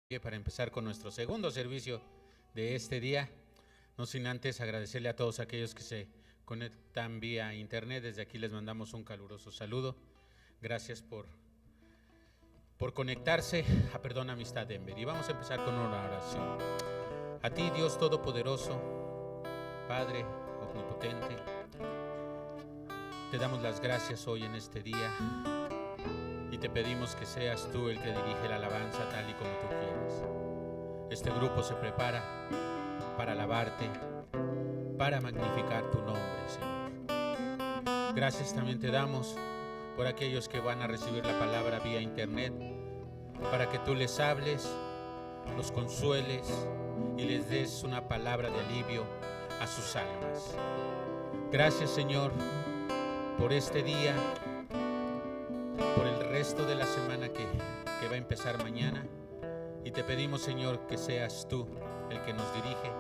Para empezar con nuestro segundo servicio de este día, no sin antes agradecerle a todos aquellos que se conectan vía internet. Desde aquí les mandamos un caluroso saludo. Gracias por conectarse a Perdón Amistad Denver. Y vamos a empezar con una oración. A ti, Dios Todopoderoso, Padre Omnipotente, te damos las gracias hoy en este día y te pedimos que seas tú el que dirige la alabanza tal y como tú quieras. Este grupo se prepara para alabarte, para magnificar tu nombre, Señor. Gracias también te damos por aquellos que van a recibir la palabra vía internet, para que tú les hables, los consueles y les des una palabra de alivio a sus almas. Gracias, Señor, por este día, por el resto de la semana que va a empezar mañana, y te pedimos, Señor, que seas tú el que nos dirige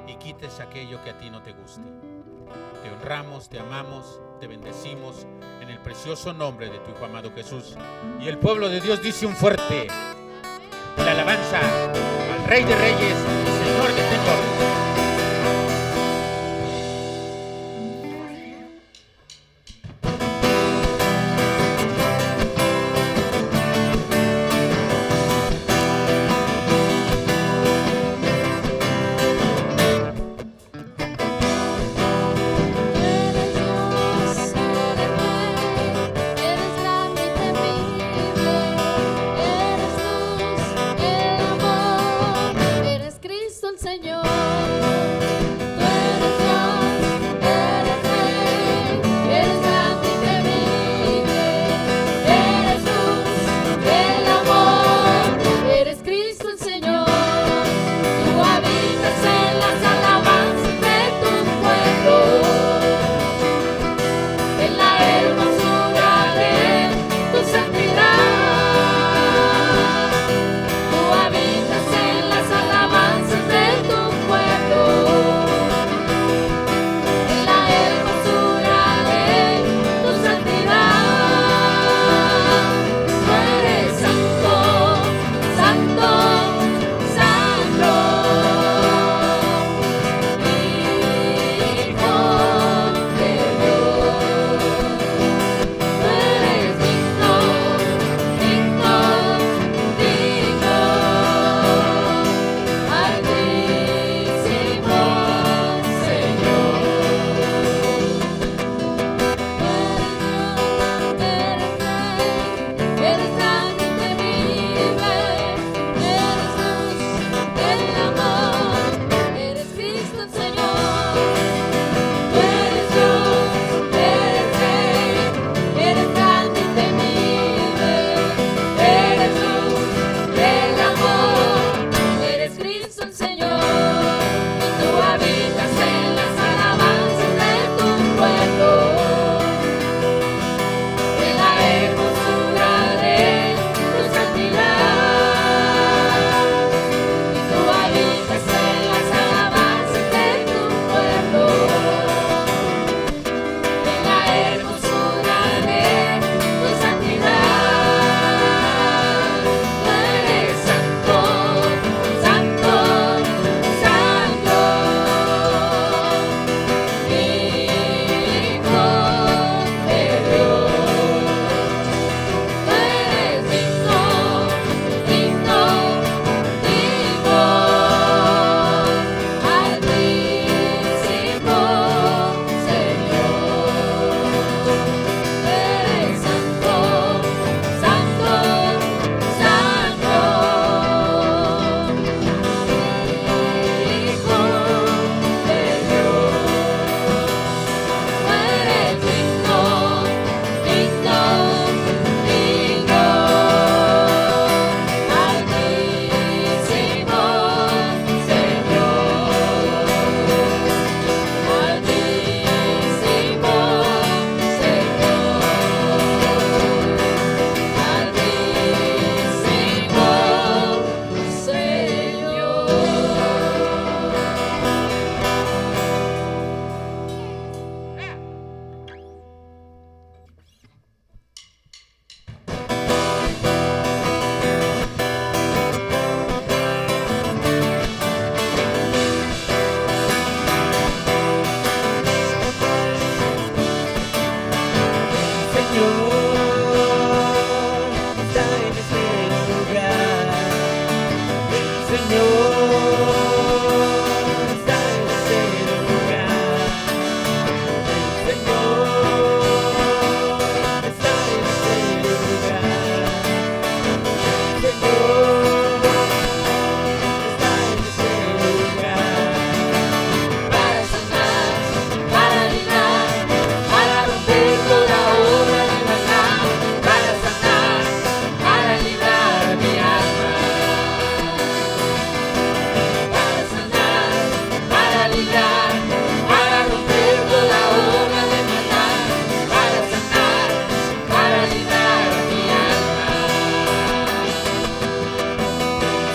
y quites aquello que a ti no te guste. Te honramos, te amamos, te bendecimos en el precioso nombre de tu Hijo amado Jesús. Y el pueblo de Dios dice un fuerte la alabanza al Rey de Reyes y Señor de Señores. Eres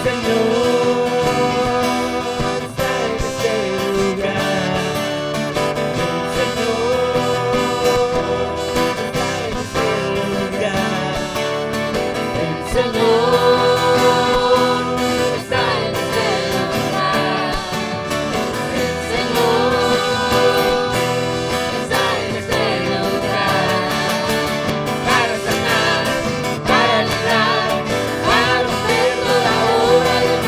Para sanar, para romper toda obra del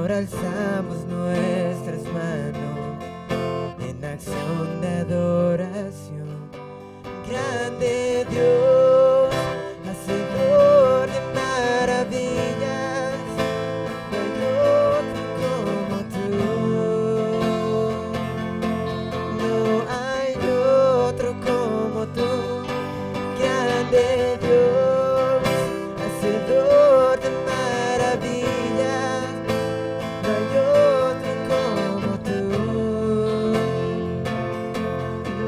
Alzamos nuestras manos en acción de adoración. Grande Dios, hacedor de maravillas, no hay otro como tú. No hay otro como tú. Grande Dios, hacedor de maravillas. No hay otro como tú.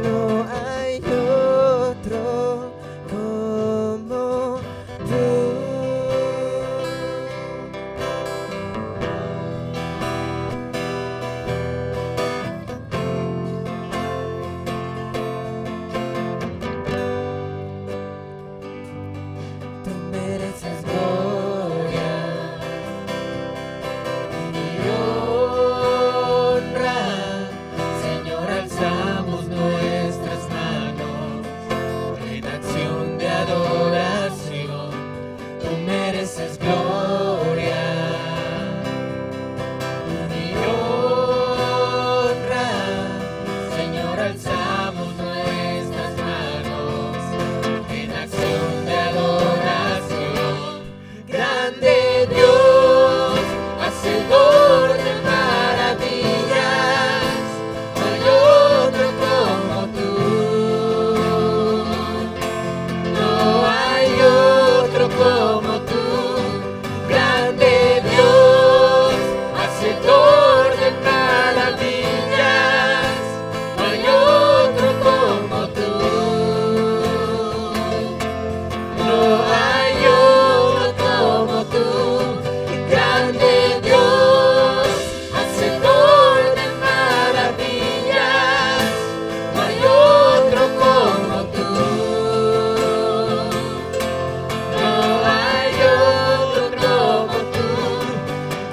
No hay otro como tú. Tú mereces gloria y honra, Señor, alzamos nuestras manos en acción de adoración. Tú mereces gloria y honra, Señor, alzamos nuestras manos en acción de adoración. Grande Dios, hacedor de maravillas, no hay otro como tú. No hay otro como tú. Grande Dios, hacedor de maravillas, no hay otro como tú. No hay otro como tú. Grande Dios, hacedor de maravillas, no hay otro como tú. No hay otro como tú.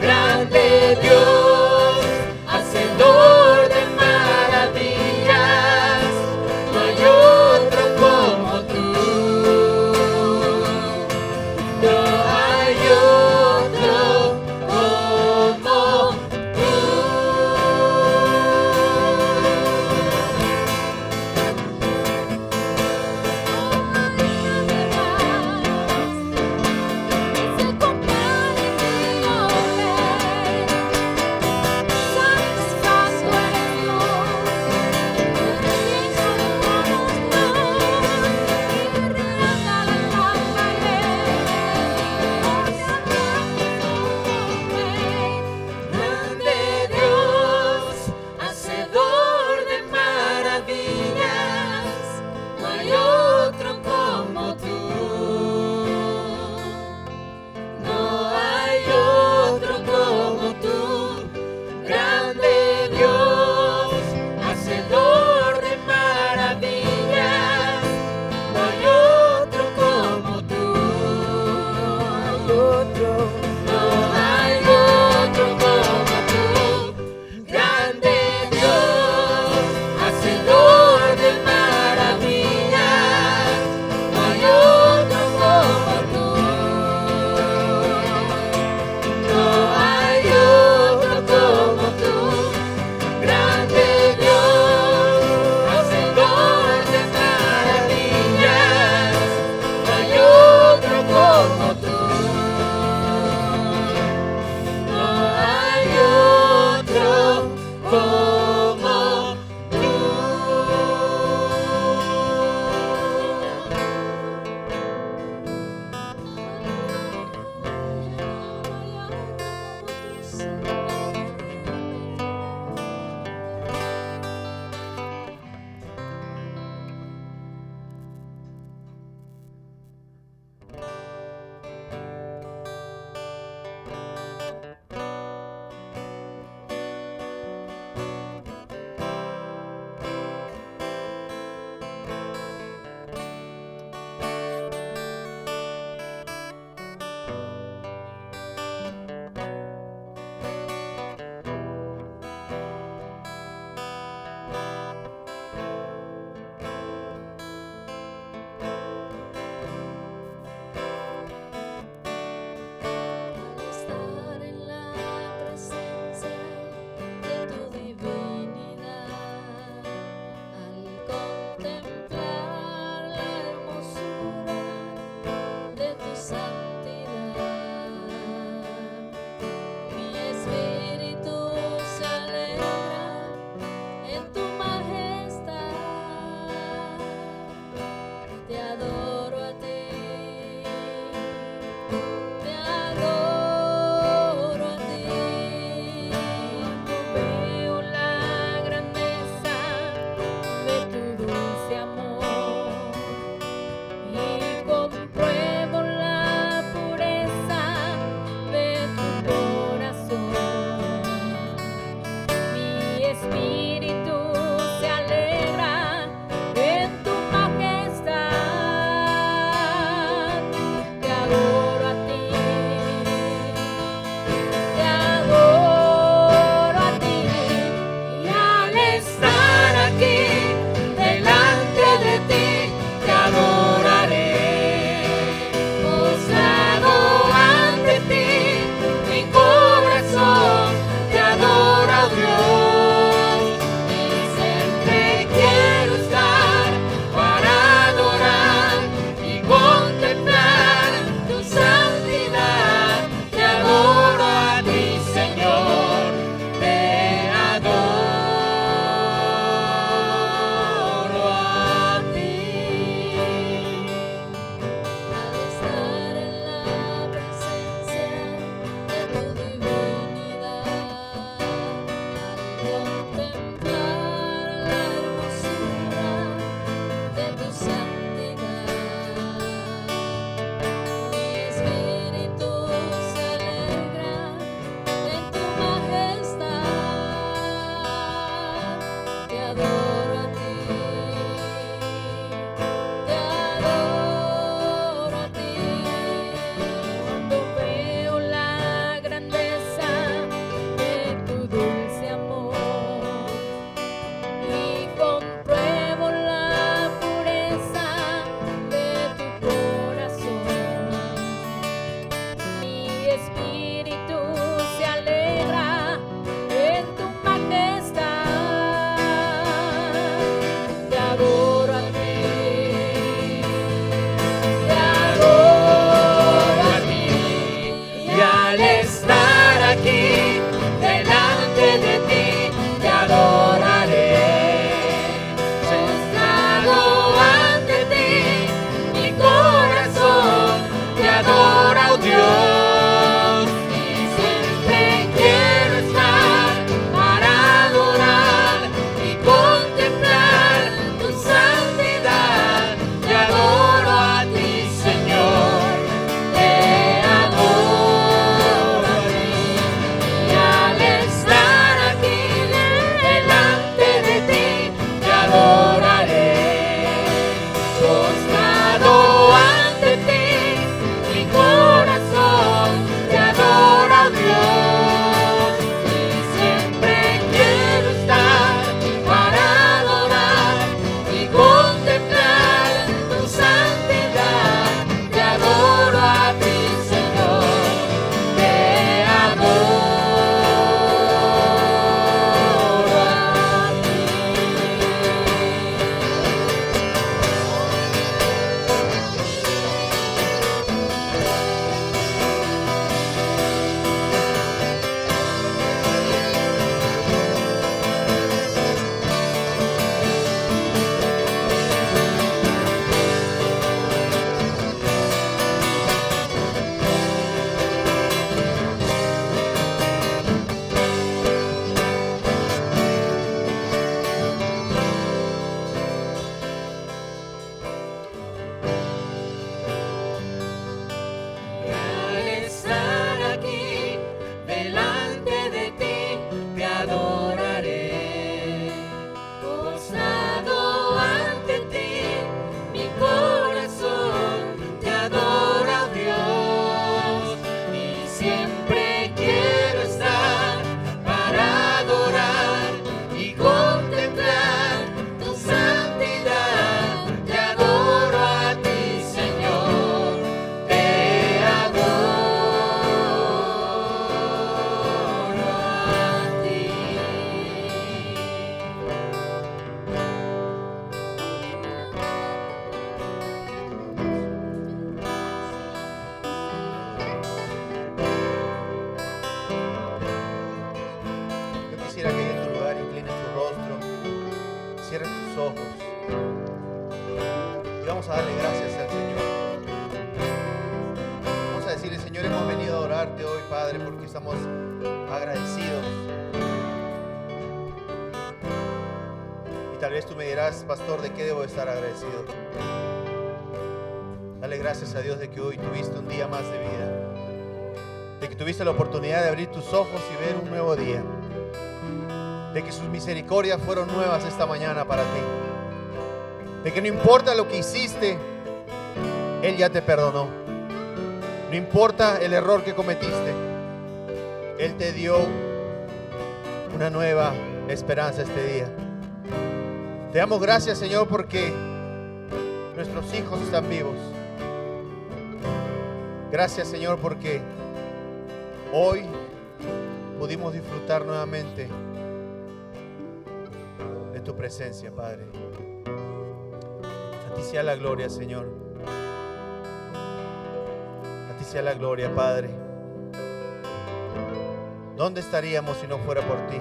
Grande Dios, hacedor de maravillas, no hay otro como tú. No hay otro como ojos y vamos a darle gracias al Señor. Vamos a decirle: Señor, hemos venido a orarte hoy, Padre, porque estamos agradecidos. Y tal vez tú me dirás: pastor, ¿de qué debo estar agradecido? Dale gracias a Dios de que hoy tuviste un día más de vida, de que tuviste la oportunidad de abrir tus ojos y ver un nuevo día, de que sus misericordias fueron nuevas esta mañana para ti, de que no importa lo que hiciste, Él ya te perdonó. No importa el error que cometiste, Él te dio una nueva esperanza este día. Te damos gracias, Señor, porque nuestros hijos están vivos. Gracias, Señor, porque hoy pudimos disfrutar nuevamente de tu presencia, Padre. A ti sea la gloria, Señor. A ti sea la gloria, Padre. ¿Dónde estaríamos si no fuera por ti?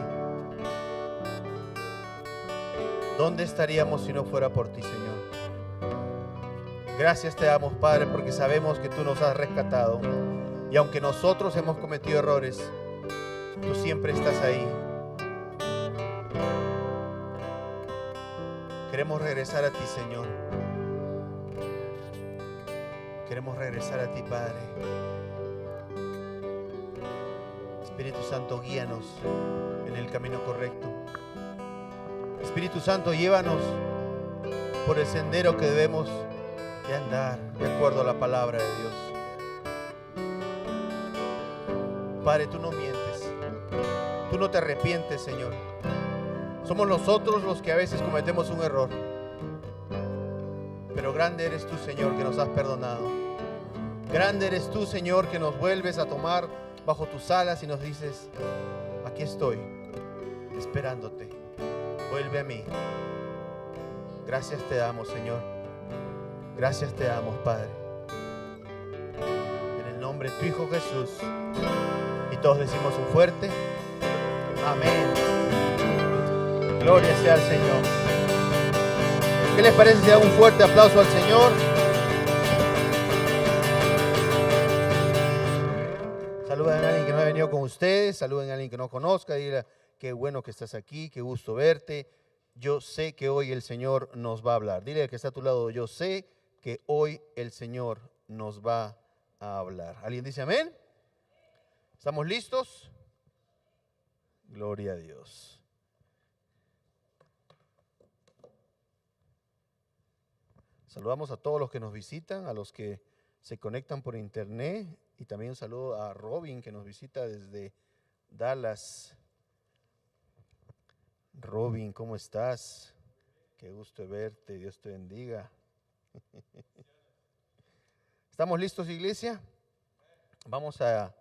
¿Dónde estaríamos si no fuera por ti, Señor? Gracias te damos, Padre, porque sabemos que tú nos has rescatado. Y aunque nosotros hemos cometido errores, tú siempre estás ahí. Queremos regresar a ti, Señor. Queremos regresar a ti, Padre. Espíritu Santo, guíanos en el camino correcto. Espíritu Santo, llévanos por el sendero que debemos de andar de acuerdo a la palabra de Dios. Padre, tú no mientes, tú no te arrepientes, Señor. Somos nosotros los que a veces cometemos un error, pero grande eres tú, Señor, que nos has perdonado. Grande eres tú, Señor, que nos vuelves a tomar bajo tus alas y nos dices: aquí estoy, esperándote, vuelve a mí. Gracias te damos, Señor. Gracias te damos, Padre. En el nombre de tu Hijo Jesús. Y todos decimos un fuerte amén. Gloria sea al Señor. ¿Qué les parece si da un fuerte aplauso al Señor? Saluden a alguien que no ha venido con ustedes. Saluden a alguien que no conozca. Dile: qué bueno que estás aquí, qué gusto verte. Yo sé que hoy el Señor nos va a hablar. Dile al que está a tu lado: yo sé que hoy el Señor nos va a hablar. ¿Alguien dice amén? ¿Estamos listos? Gloria a Dios. Saludamos a todos los que nos visitan, a los que se conectan por internet, y también un saludo a Robin, que nos visita desde Dallas. Robin, ¿cómo estás? Qué gusto verte, Dios te bendiga. ¿Estamos listos, iglesia? Vamos a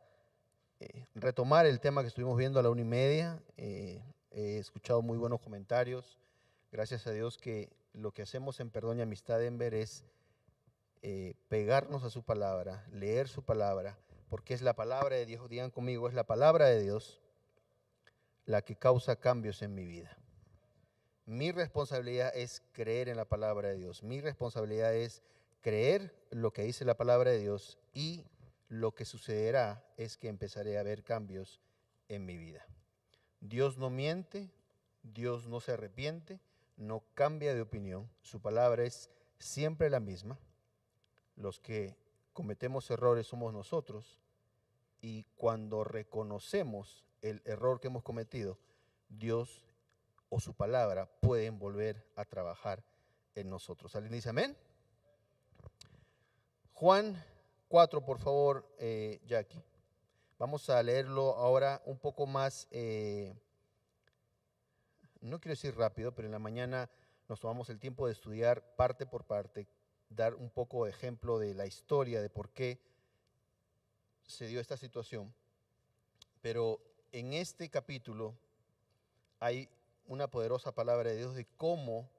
retomar el tema que estuvimos viendo a la 1:30. He escuchado muy buenos comentarios. Gracias a Dios que lo que hacemos en Perdón y Amistad Denver es pegarnos a su palabra, leer su palabra, porque es la palabra de Dios. Digan conmigo: es la palabra de Dios la que causa cambios en mi vida. Mi responsabilidad es creer en la palabra de Dios. Mi responsabilidad es creer lo que dice la palabra de Dios, y lo que sucederá es que empezaré a ver cambios en mi vida. Dios no miente, Dios no se arrepiente, no cambia de opinión. Su palabra es siempre la misma. Los que cometemos errores somos nosotros, y cuando reconocemos el error que hemos cometido, Dios o su palabra pueden volver a trabajar en nosotros. ¿Alguien dice amén? Juan 4, por favor, Jackie. Vamos a leerlo ahora un poco más, no quiero decir rápido, pero en la mañana nos tomamos el tiempo de estudiar parte por parte, dar un poco de ejemplo de la historia, de por qué se dio esta situación. Pero en este capítulo hay una poderosa palabra de Dios de cómo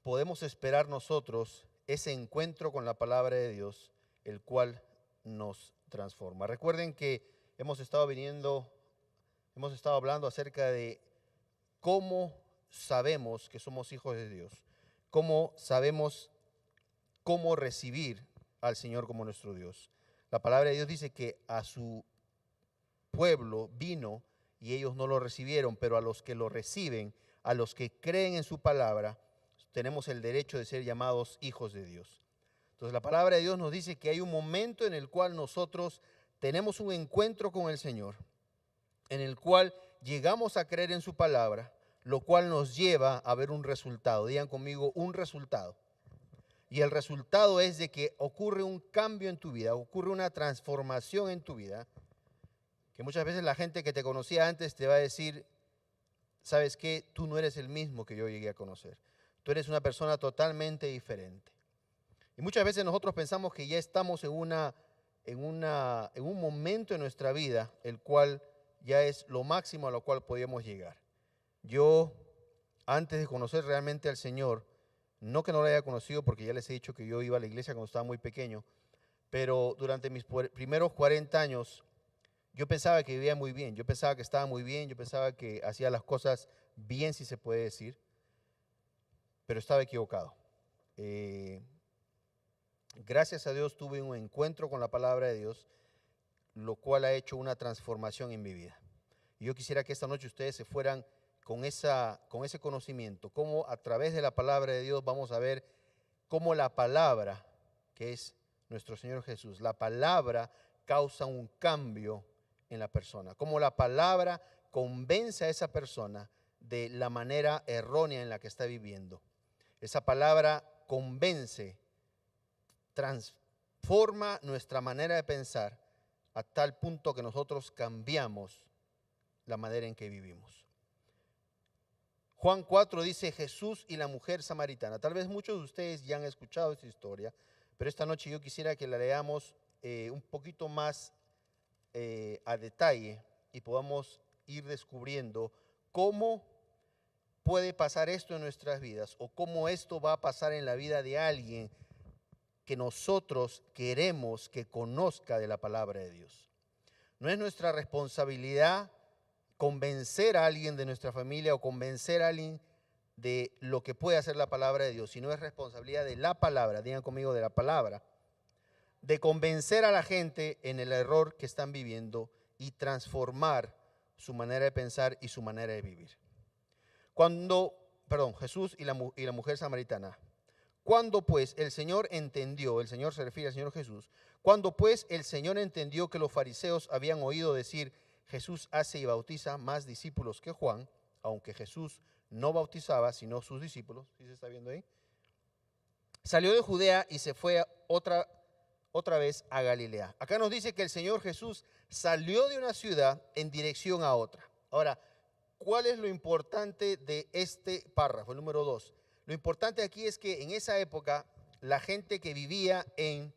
podemos esperar nosotros ese encuentro con la palabra de Dios, el cual nos transforma. Recuerden que hemos estado hablando acerca de cómo sabemos que somos hijos de Dios? ¿Cómo sabemos cómo recibir al Señor como nuestro Dios? La palabra de Dios dice que a su pueblo vino y ellos no lo recibieron, pero a los que lo reciben, a los que creen en su palabra, tenemos el derecho de ser llamados hijos de Dios. Entonces la palabra de Dios nos dice que hay un momento en el cual nosotros tenemos un encuentro con el Señor, en el cual llegamos a creer en su palabra, lo cual nos lleva a ver un resultado. Digan conmigo, un resultado. Y el resultado es de que ocurre un cambio en tu vida, ocurre una transformación en tu vida, que muchas veces la gente que te conocía antes te va a decir, ¿sabes qué? Tú no eres el mismo que yo llegué a conocer. Tú eres una persona totalmente diferente. Y muchas veces nosotros pensamos que ya estamos en un momento en nuestra vida el cual ya es lo máximo a lo cual podíamos llegar. Yo, antes de conocer realmente al Señor, no que no lo haya conocido porque ya les he dicho que yo iba a la iglesia cuando estaba muy pequeño, pero durante mis primeros 40 años yo pensaba que vivía muy bien, yo pensaba que estaba muy bien, yo pensaba que hacía las cosas bien, si se puede decir, pero estaba equivocado. Gracias a Dios tuve un encuentro con la palabra de Dios, lo cual ha hecho una transformación en mi vida. Y yo quisiera que esta noche ustedes se fueran con ese conocimiento, cómo a través de la palabra de Dios vamos a ver cómo la palabra, que es nuestro Señor Jesús, la palabra causa un cambio en la persona, cómo la palabra convence a esa persona de la manera errónea en la que está viviendo. Esa palabra convence, transforma nuestra manera de pensar a tal punto que nosotros cambiamos la manera en que vivimos. Juan 4 dice Jesús y la mujer samaritana. Tal vez muchos de ustedes ya han escuchado esta historia, pero esta noche yo quisiera que la leamos un poquito más a detalle y podamos ir descubriendo cómo puede pasar esto en nuestras vidas o cómo esto va a pasar en la vida de alguien que nosotros queremos que conozca de la palabra de Dios. No es nuestra responsabilidad convencer a alguien de nuestra familia o convencer a alguien de lo que puede hacer la palabra de Dios, sino es responsabilidad de la palabra, digan conmigo, de la palabra, de convencer a la gente en el error que están viviendo y transformar su manera de pensar y su manera de vivir. Jesús y la mujer samaritana. Cuando pues el Señor entendió, el Señor se refiere al Señor Jesús, cuando pues el Señor entendió que los fariseos habían oído decir, Jesús hace y bautiza más discípulos que Juan, aunque Jesús no bautizaba, sino sus discípulos, ¿sí se está viendo ahí? Salió de Judea y se fue otra vez a Galilea. Acá nos dice que el Señor Jesús salió de una ciudad en dirección a otra. Ahora, ¿cuál es lo importante de este párrafo, el número 2? Lo importante aquí es que en esa época la gente que vivía en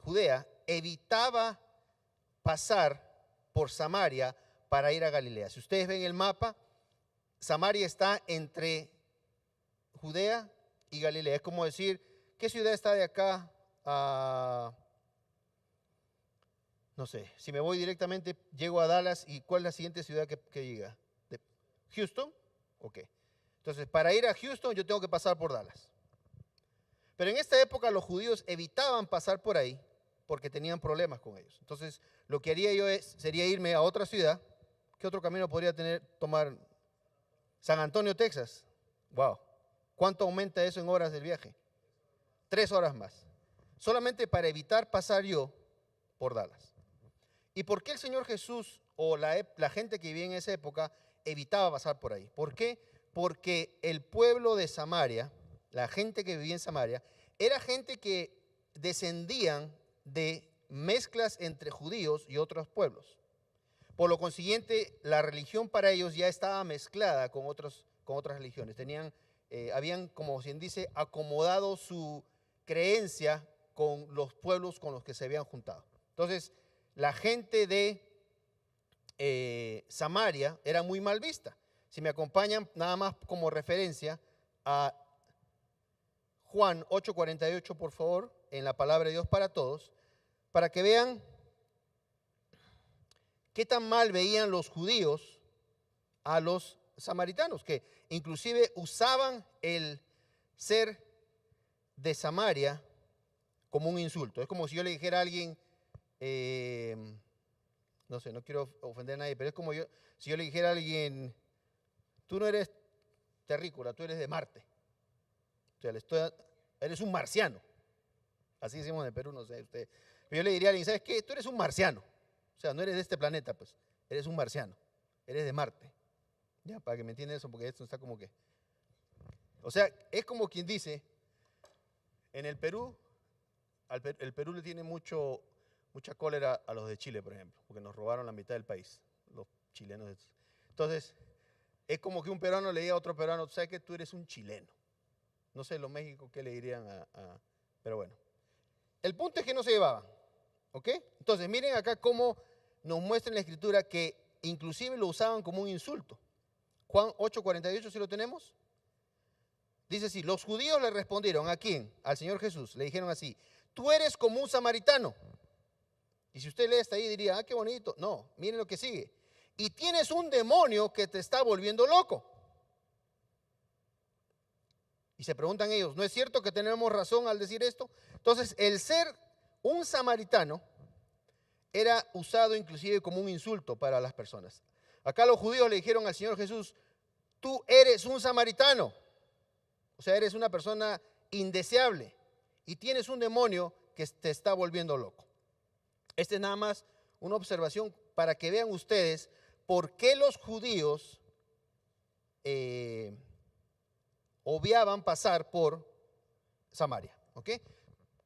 Judea evitaba pasar por Samaria para ir a Galilea. Si ustedes ven el mapa, Samaria está entre Judea y Galilea. Es como decir, ¿qué ciudad está de acá a, no sé, si me voy directamente, llego a Dallas y ¿cuál es la siguiente ciudad que llega? ¿Houston? Ok. Entonces, para ir a Houston yo tengo que pasar por Dallas. Pero en esta época los judíos evitaban pasar por ahí porque tenían problemas con ellos. Entonces, lo que haría yo sería irme a otra ciudad. ¿Qué otro camino podría tomar? San Antonio, Texas. Wow. ¿Cuánto aumenta eso en horas del viaje? 3 horas más. Solamente para evitar pasar yo por Dallas. ¿Y por qué el Señor Jesús o la gente que vivía en esa época evitaba pasar por ahí? ¿Por qué? Porque el pueblo de Samaria, la gente que vivía en Samaria, era gente que descendían de mezclas entre judíos y otros pueblos. Por lo consiguiente, la religión para ellos ya estaba mezclada con otras religiones. Habían, como quien dice, acomodado su creencia con los pueblos con los que se habían juntado. Entonces, la gente de Samaria era muy mal vista. Si me acompañan, nada más como referencia a Juan 8:48, por favor, en la palabra de Dios para todos, para que vean qué tan mal veían los judíos a los samaritanos, que inclusive usaban el ser de Samaria como un insulto. Es como si yo le dijera a alguien, no sé, no quiero ofender a nadie, pero es como si yo le dijera a alguien, tú no eres terrícola, tú eres de Marte. O sea, eres un marciano. Así decimos en el Perú, no sé usted. Pero yo le diría a alguien, ¿sabes qué? Tú eres un marciano. O sea, no eres de este planeta, pues. Eres un marciano. Eres de Marte. Ya, para que me entiendan eso, porque esto está como que... O sea, es como quien dice, en el Perú, el Perú le tiene mucha cólera a los de Chile, por ejemplo, porque nos robaron la mitad del país, los chilenos. Entonces, es como que un peruano le diga a otro peruano, ¿sabes que tú eres un chileno? No sé, los México, ¿qué le dirían pero bueno. El punto es que no se llevaban, ¿ok? Entonces, miren acá cómo nos muestra en la Escritura que inclusive lo usaban como un insulto. Juan 8:48, ¿sí lo tenemos? Dice así, los judíos le respondieron, ¿a quién? Al Señor Jesús. Le dijeron así, tú eres como un samaritano. Y si usted lee hasta ahí diría, qué bonito. No, miren lo que sigue. Y tienes un demonio que te está volviendo loco. Y se preguntan ellos, ¿no es cierto que tenemos razón al decir esto? Entonces, el ser un samaritano era usado inclusive como un insulto para las personas. Acá los judíos le dijeron al Señor Jesús, tú eres un samaritano. O sea, eres una persona indeseable y tienes un demonio que te está volviendo loco. Esta es nada más una observación para que vean ustedes por qué los judíos obviaban pasar por Samaria. ¿Ok?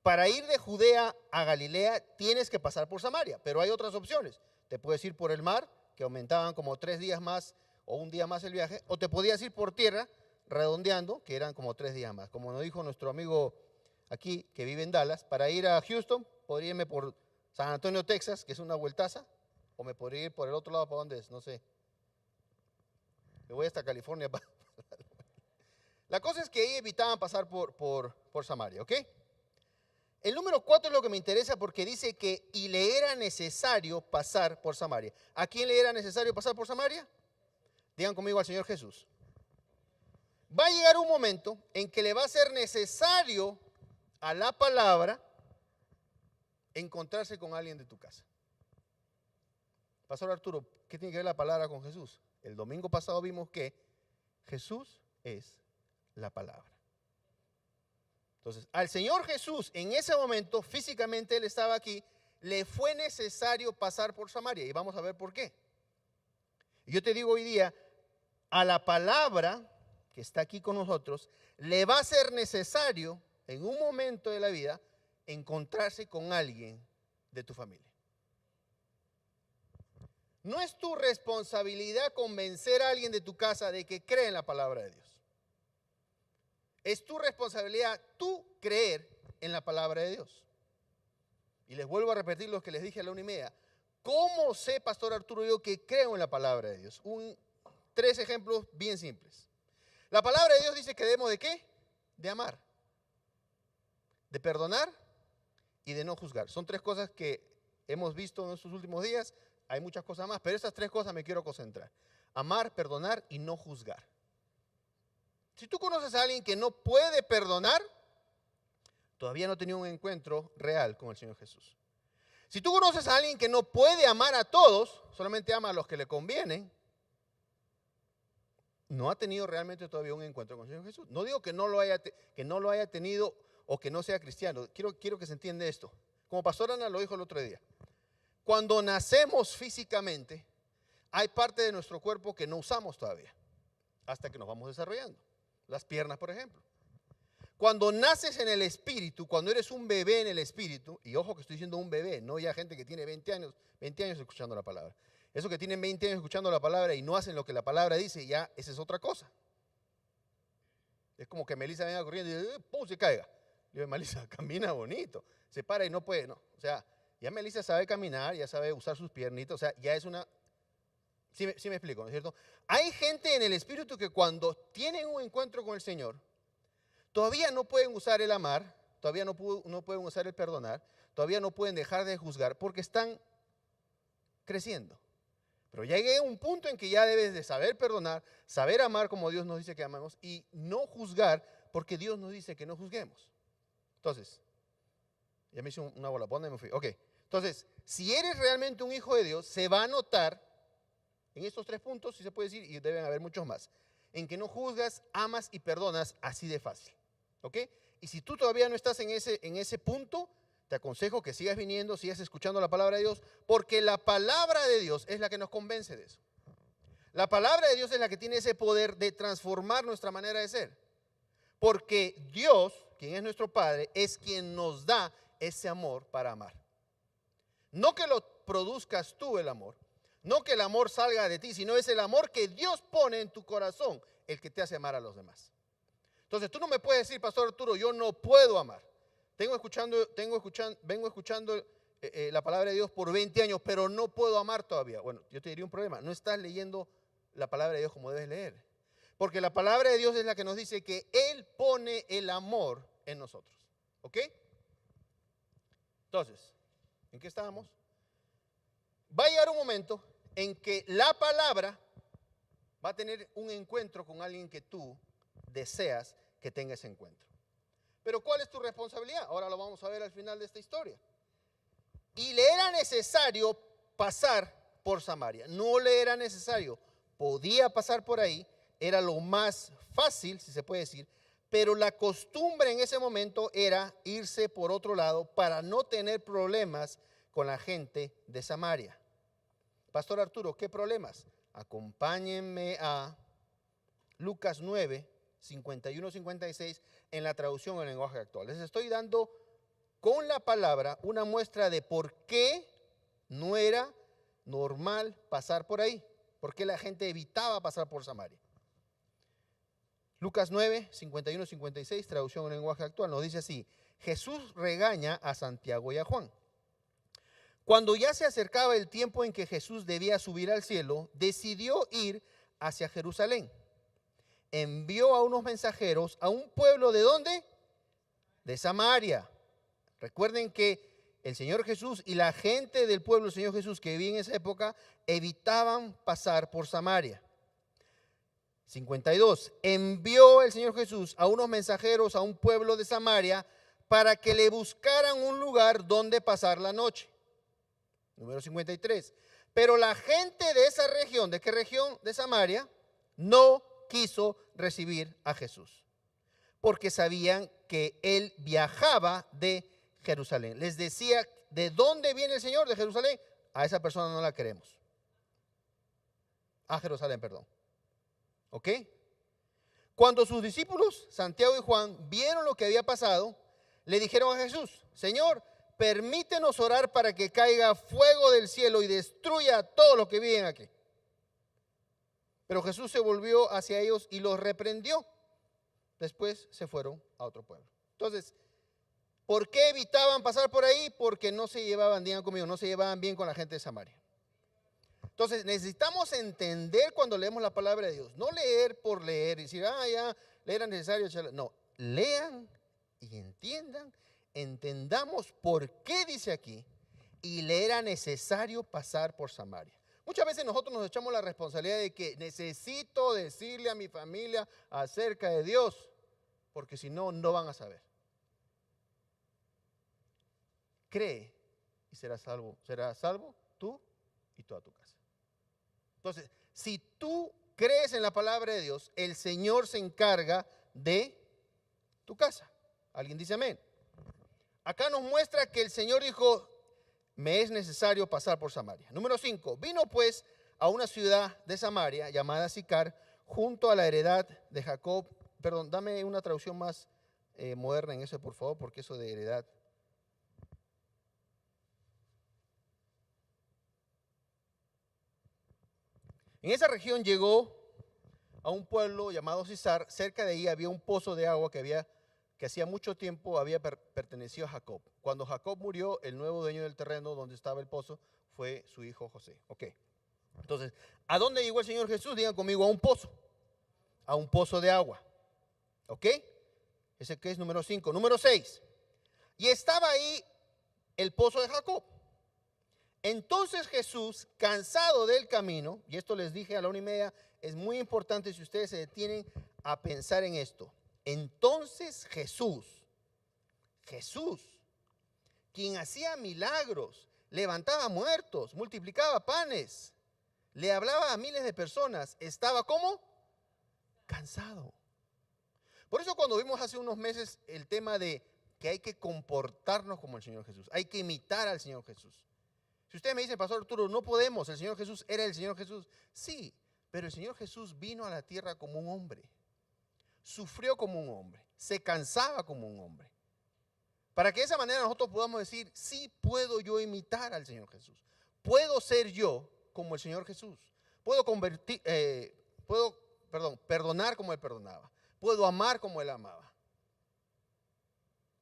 Para ir de Judea a Galilea tienes que pasar por Samaria, pero hay otras opciones. Te puedes ir por el mar, que aumentaban como 3 días más o un día más el viaje, o te podías ir por tierra, redondeando, que eran como 3 días más. Como nos dijo nuestro amigo aquí, que vive en Dallas, para ir a Houston, podría irme por San Antonio, Texas, que es una vueltaza, o me podría ir por el otro lado, ¿para dónde es? No sé. Me voy hasta California. La cosa es que ahí evitaban pasar por Samaria, ¿ok? El número 4 es lo que me interesa porque dice que y le era necesario pasar por Samaria. ¿A quién le era necesario pasar por Samaria? Digan conmigo al Señor Jesús. Va a llegar un momento en que le va a ser necesario a la palabra encontrarse con alguien de tu casa. Pastor Arturo, ¿qué tiene que ver la palabra con Jesús? El domingo pasado vimos que Jesús es la palabra. Entonces, al Señor Jesús en ese momento, físicamente Él estaba aquí, le fue necesario pasar por Samaria y vamos a ver por qué. Yo te digo hoy día, a la palabra que está aquí con nosotros, le va a ser necesario en un momento de la vida encontrarse con alguien de tu familia. No es tu responsabilidad convencer a alguien de tu casa de que cree en la palabra de Dios. Es tu responsabilidad tú creer en la palabra de Dios. Y les vuelvo a repetir lo que les dije a la 1:30. ¿Cómo sé, Pastor Arturo, yo que creo en la palabra de Dios? 3 ejemplos bien simples. La palabra de Dios dice que debemos ¿de qué? De amar, de perdonar y de no juzgar. Son 3 cosas que hemos visto en estos últimos días. Hay muchas cosas más, pero estas 3 cosas me quiero concentrar. Amar, perdonar y no juzgar. Si tú conoces a alguien que no puede perdonar, todavía no ha tenido un encuentro real con el Señor Jesús. Si tú conoces a alguien que no puede amar a todos, solamente ama a los que le convienen, no ha tenido realmente todavía un encuentro con el Señor Jesús. No digo que no lo haya tenido o que no sea cristiano. Quiero que se entienda esto. Como Pastor Ana lo dijo el otro día. Cuando nacemos físicamente, hay parte de nuestro cuerpo que no usamos todavía, hasta que nos vamos desarrollando. Las piernas, por ejemplo. Cuando naces en el espíritu, cuando eres un bebé en el espíritu, y ojo que estoy diciendo un bebé, no ya gente que tiene 20 años escuchando la palabra. Esos que tienen 20 años escuchando la palabra y no hacen lo que la palabra dice, ya esa es otra cosa. Es como que Melissa venga corriendo y ¡pum! Se caiga. Le digo, Melissa, camina bonito. Se para y no puede, no. O sea, ya Melissa sabe caminar, ya sabe usar sus piernitas, o sea, ya es una... Sí me explico, ¿no es cierto? Hay gente en el espíritu que cuando tienen un encuentro con el Señor, todavía no pueden usar el amar, todavía no pueden usar el perdonar, todavía no pueden dejar de juzgar porque están creciendo. Pero llegué a un punto en que ya debes de saber perdonar, saber amar como Dios nos dice que amamos y no juzgar porque Dios nos dice que no juzguemos. Entonces, ya me hice una bola, ¿por dónde me fui? Ok, entonces, si eres realmente un hijo de Dios, se va a notar en estos 3 puntos, si se puede decir, y deben haber muchos más, en que no juzgas, amas y perdonas así de fácil. ¿Ok? Y si tú todavía no estás en ese punto, te aconsejo que sigas viniendo, sigas escuchando la palabra de Dios, porque la palabra de Dios es la que nos convence de eso. La palabra de Dios es la que tiene ese poder de transformar nuestra manera de ser. Porque Dios, quien es nuestro Padre, es quien nos da ese amor para amar. No que lo produzcas tú el amor, no que el amor salga de ti, sino es el amor que Dios pone en tu corazón el que te hace amar a los demás. Entonces tú no me puedes decir, Pastor Arturo, yo no puedo amar. Vengo escuchando la palabra de Dios por 20 años, pero no puedo amar todavía. Bueno, yo te diría un problema, no estás leyendo la palabra de Dios como debes leer. Porque la palabra de Dios es la que nos dice que Él pone el amor en nosotros. ¿Ok? Entonces, ¿en qué estábamos? Va a llegar un momento en que la palabra va a tener un encuentro con alguien que tú deseas que tenga ese encuentro. Pero ¿cuál es tu responsabilidad? Ahora lo vamos a ver al final de esta historia. Y le era necesario pasar por Samaria. No le era necesario, podía pasar por ahí, era lo más fácil, si se puede decir, pero la costumbre en ese momento era irse por otro lado para no tener problemas con la gente de Samaria. Pastor Arturo, ¿qué problemas? Acompáñenme a Lucas 9, 51-56 en la traducción al lenguaje actual. Les estoy dando con la palabra una muestra de por qué no era normal pasar por ahí, por qué la gente evitaba pasar por Samaria. Lucas 9, 51-56, traducción al lenguaje actual, nos dice así: Jesús regaña a Santiago y a Juan. Cuando ya se acercaba el tiempo en que Jesús debía subir al cielo, decidió ir hacia Jerusalén. Envió a unos mensajeros a un pueblo, ¿de dónde? De Samaria. Recuerden que el Señor Jesús y la gente del pueblo del Señor Jesús que vivía en esa época evitaban pasar por Samaria. 52. Envió el Señor Jesús a unos mensajeros a un pueblo de Samaria para que le buscaran un lugar donde pasar la noche. Número 53. Pero la gente de esa región, ¿de qué región? De Samaria, no quiso recibir a Jesús, porque sabían que él viajaba de Jerusalén. Les decía, ¿de dónde viene el Señor? De Jerusalén. A esa persona no la queremos. A Jerusalén, perdón. ¿Ok? Cuando sus discípulos, Santiago y Juan, vieron lo que había pasado, le dijeron a Jesús: Señor, permítenos orar para que caiga fuego del cielo y destruya a todos los que viven aquí. Pero Jesús se volvió hacia ellos y los reprendió. Después se fueron a otro pueblo. Entonces, ¿por qué evitaban pasar por ahí? Porque no se llevaban bien conmigo, no se llevaban bien con la gente de Samaria. Entonces, necesitamos entender cuando leemos la palabra de Dios. No leer por leer y decir, ya, leer es necesario. No, lean y entiendan, entendamos por qué dice aquí, y le era necesario pasar por Samaria. Muchas veces nosotros nos echamos la responsabilidad de que necesito decirle a mi familia acerca de Dios, porque si no, no van a saber. Cree y serás salvo. Serás salvo tú y toda tu casa. Entonces, si tú crees en la palabra de Dios, el Señor se encarga de tu casa. ¿Alguien dice amén? Acá nos muestra que el Señor dijo: me es necesario pasar por Samaria. Número 5. Vino pues a una ciudad de Samaria llamada Sicar, junto a la heredad de Jacob. Perdón, dame una traducción más moderna en eso, por favor, porque eso de heredad. En esa región llegó a un pueblo llamado Sisar. Cerca de ahí había un pozo de agua que hacía mucho tiempo había pertenecido a Jacob. Cuando Jacob murió, el nuevo dueño del terreno donde estaba el pozo fue su hijo José. Ok. Entonces, ¿a dónde llegó el Señor Jesús? Digan conmigo: a un pozo de agua. ¿Ok? Ese que es número 5. Número 6. Y estaba ahí el pozo de Jacob. Entonces Jesús, cansado del camino, y esto les dije a la 1:30, es muy importante si ustedes se detienen a pensar en esto. Entonces Jesús, quien hacía milagros, levantaba muertos, multiplicaba panes, le hablaba a miles de personas, estaba ¿cómo? Cansado. Por eso cuando vimos hace unos meses el tema de que hay que comportarnos como el Señor Jesús, hay que imitar al Señor Jesús. Si ustedes me dicen, Pastor Arturo, no podemos, el Señor Jesús era el Señor Jesús. Sí, pero el Señor Jesús vino a la tierra como un hombre, sufrió como un hombre, se cansaba como un hombre. Para que de esa manera nosotros podamos decir, sí puedo yo imitar al Señor Jesús. Puedo ser yo como el Señor Jesús. Puedo perdonar como Él perdonaba. Puedo amar como Él amaba.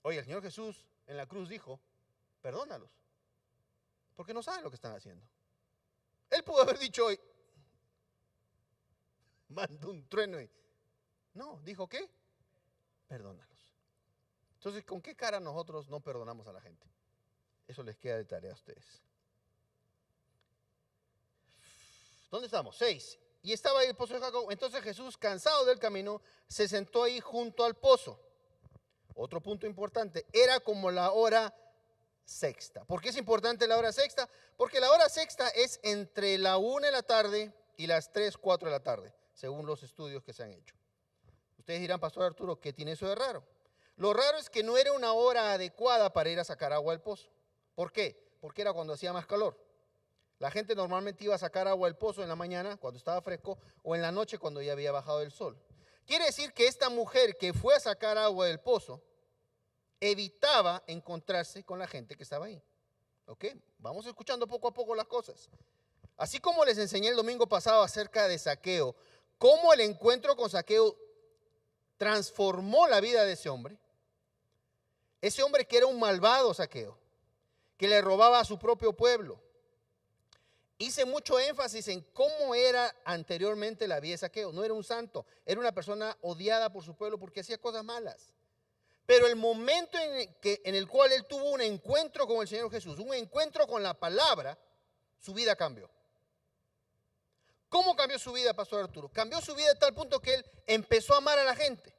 Oye, el Señor Jesús en la cruz dijo, perdónalos, porque no saben lo que están haciendo. Él pudo haber dicho hoy, mandó un trueno y no, dijo ¿qué? Perdónalos. Entonces, ¿con qué cara nosotros no perdonamos a la gente? Eso les queda de tarea a ustedes. ¿Dónde estamos? 6. Y estaba ahí el pozo de Jacob. Entonces Jesús, cansado del camino, se sentó ahí junto al pozo. Otro punto importante, era como la hora sexta. ¿Por qué es importante la hora sexta? Porque la hora sexta es entre la 1 de la tarde y las 3, 4 de la tarde, según los estudios que se han hecho. Ustedes dirán, Pastor Arturo, ¿qué tiene eso de raro? Lo raro es que no era una hora adecuada para ir a sacar agua del pozo. ¿Por qué? Porque era cuando hacía más calor. La gente normalmente iba a sacar agua del pozo en la mañana, cuando estaba fresco, o en la noche cuando ya había bajado el sol. Quiere decir que esta mujer que fue a sacar agua del pozo, evitaba encontrarse con la gente que estaba ahí. ¿Ok? Vamos escuchando poco a poco las cosas. Así como les enseñé el domingo pasado acerca de Zaqueo, cómo el encuentro con Zaqueo transformó la vida de ese hombre que era un malvado Zaqueo, que le robaba a su propio pueblo. Hice mucho énfasis en cómo era anteriormente la vida de Zaqueo. No era un santo, era una persona odiada por su pueblo porque hacía cosas malas. Pero el momento en el cual él tuvo un encuentro con el Señor Jesús, un encuentro con la palabra, su vida cambió. ¿Cómo cambió su vida, Pastor Arturo? Cambió su vida a tal punto que él empezó a amar a la gente.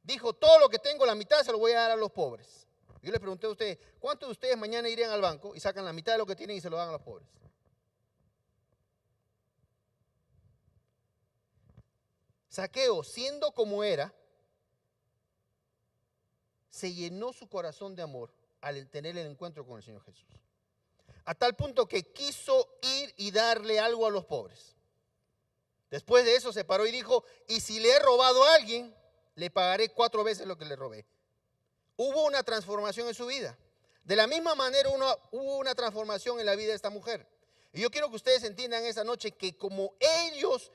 Dijo, todo lo que tengo, la mitad se lo voy a dar a los pobres. Yo les pregunté a ustedes, ¿cuántos de ustedes mañana irían al banco y sacan la mitad de lo que tienen y se lo dan a los pobres? Zaqueo, siendo como era, se llenó su corazón de amor al tener el encuentro con el Señor Jesús. A tal punto que quiso ir y darle algo a los pobres. Después de eso se paró y dijo, y si le he robado a alguien, le pagaré 4 veces lo que le robé. Hubo una transformación en su vida. De la misma manera hubo una transformación en la vida de esta mujer. Y yo quiero que ustedes entiendan esa noche que como ellos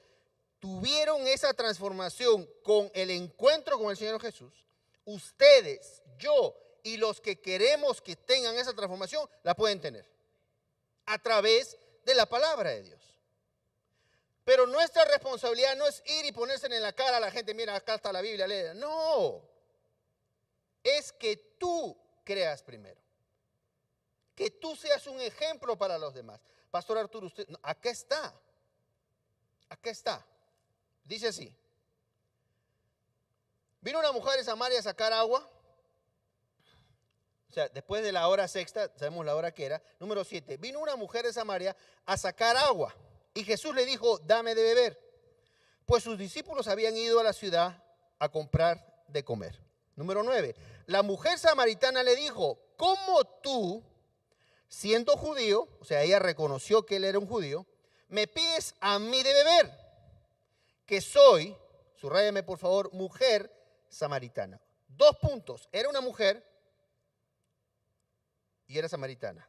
tuvieron esa transformación con el encuentro con el Señor Jesús, ustedes, yo y los que queremos que tengan esa transformación, la pueden tener a través de la palabra de Dios. Pero nuestra responsabilidad no es ir y ponerse en la cara a la gente, mira, acá está la Biblia, léela. No, es que tú creas primero, que tú seas un ejemplo para los demás. Pastor Arturo, usted, no, acá está, dice así. Vino una mujer de Samaria a sacar agua. O sea, después de la hora sexta, sabemos la hora que era. Número 7, vino una mujer de Samaria a sacar agua. Y Jesús le dijo, dame de beber. Pues sus discípulos habían ido a la ciudad a comprar de comer. Número 9, la mujer samaritana le dijo, ¿cómo tú, siendo judío, o sea, ella reconoció que él era un judío, me pides a mí de beber? Que soy, subráyame por favor, mujer samaritana. 2 puntos, era una mujer y era samaritana.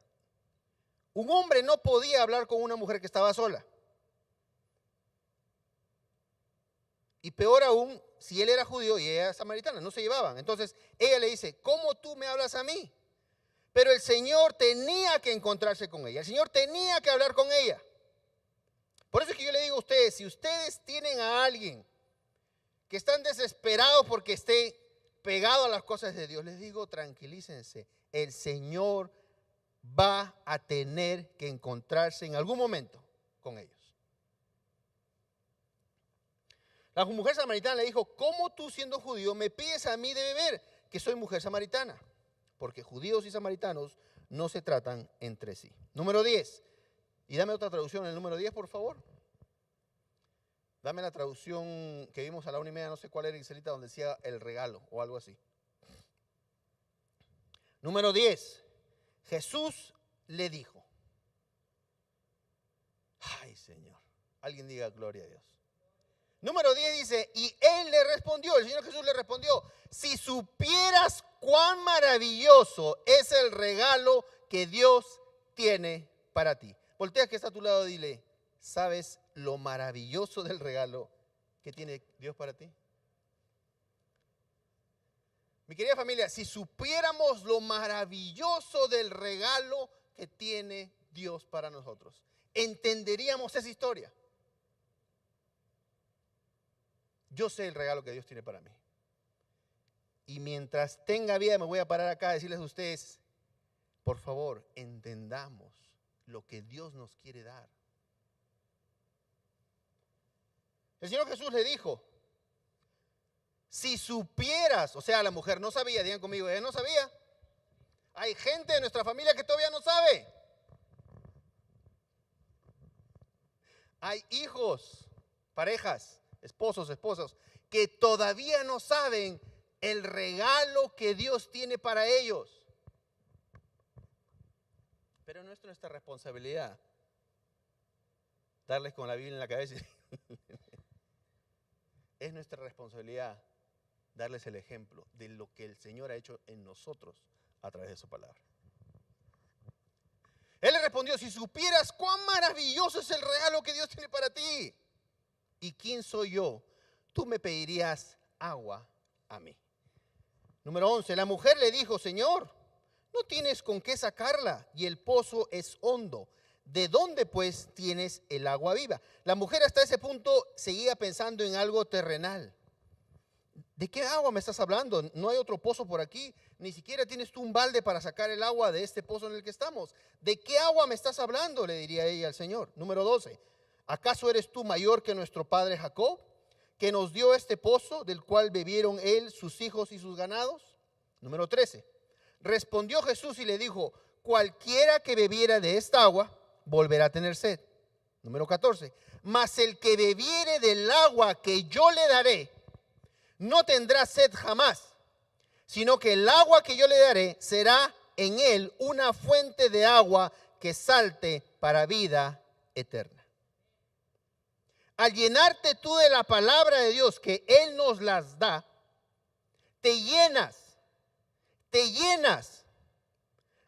Un hombre no podía hablar con una mujer que estaba sola. Y peor aún, si él era judío y ella era samaritana, no se llevaban. Entonces ella le dice, ¿cómo tú me hablas a mí? Pero el Señor tenía que encontrarse con ella. El Señor tenía que hablar con ella. Por eso es que yo le digo a ustedes, si ustedes tienen a alguien que están desesperados porque esté pegado a las cosas de Dios, les digo, tranquilícense. El Señor va a tener que encontrarse en algún momento con ellos. La mujer samaritana le dijo, ¿cómo tú siendo judío me pides a mí de beber, que soy mujer samaritana? Porque judíos y samaritanos no se tratan entre sí. Número 10. Y dame otra traducción, el número 10, por favor. Dame la traducción que vimos a la 1:30, no sé cuál era, Giselita, donde decía el regalo o algo así. Número 10. Jesús le dijo. Ay, Señor. Alguien diga gloria a Dios. Número 10 dice, y él le respondió, el Señor Jesús le respondió, si supieras cuán maravilloso es el regalo que Dios tiene para ti. Voltea que está a tu lado y dile, ¿sabes lo maravilloso del regalo que tiene Dios para ti? Mi querida familia, si supiéramos lo maravilloso del regalo que tiene Dios para nosotros, entenderíamos esa historia. Yo sé el regalo que Dios tiene para mí. Y mientras tenga vida me voy a parar acá a decirles a ustedes, por favor, entendamos lo que Dios nos quiere dar. El Señor Jesús le dijo, si supieras, o sea, la mujer no sabía, digan conmigo, ella no sabía. Hay gente de nuestra familia que todavía no sabe. Hay hijos, parejas, esposos, esposas, que todavía no saben el regalo que Dios tiene para ellos. Pero no es nuestra responsabilidad darles con la Biblia en la cabeza. Es nuestra responsabilidad darles el ejemplo de lo que el Señor ha hecho en nosotros a través de su palabra. Él le respondió, si supieras cuán maravilloso es el regalo que Dios tiene para ti. ¿Y quién soy yo? Tú me pedirías agua a mí. Número 11, la mujer le dijo, Señor, no tienes con qué sacarla y el pozo es hondo. ¿De dónde pues tienes el agua viva? La mujer hasta ese punto seguía pensando en algo terrenal. ¿De qué agua me estás hablando? No hay otro pozo por aquí. Ni siquiera tienes tú un balde para sacar el agua de este pozo en el que estamos. ¿De qué agua me estás hablando? Le diría ella al Señor. Número 12. ¿Acaso eres tú mayor que nuestro padre Jacob, que nos dio este pozo del cual bebieron él, sus hijos y sus ganados? Número 13. Respondió Jesús y le dijo, cualquiera que bebiera de esta agua volverá a tener sed. Número 14. Mas el que bebiere del agua que yo le daré, no tendrá sed jamás, sino que el agua que yo le daré será en él una fuente de agua que salte para vida eterna. Al llenarte tú de la palabra de Dios que Él nos las da, te llenas,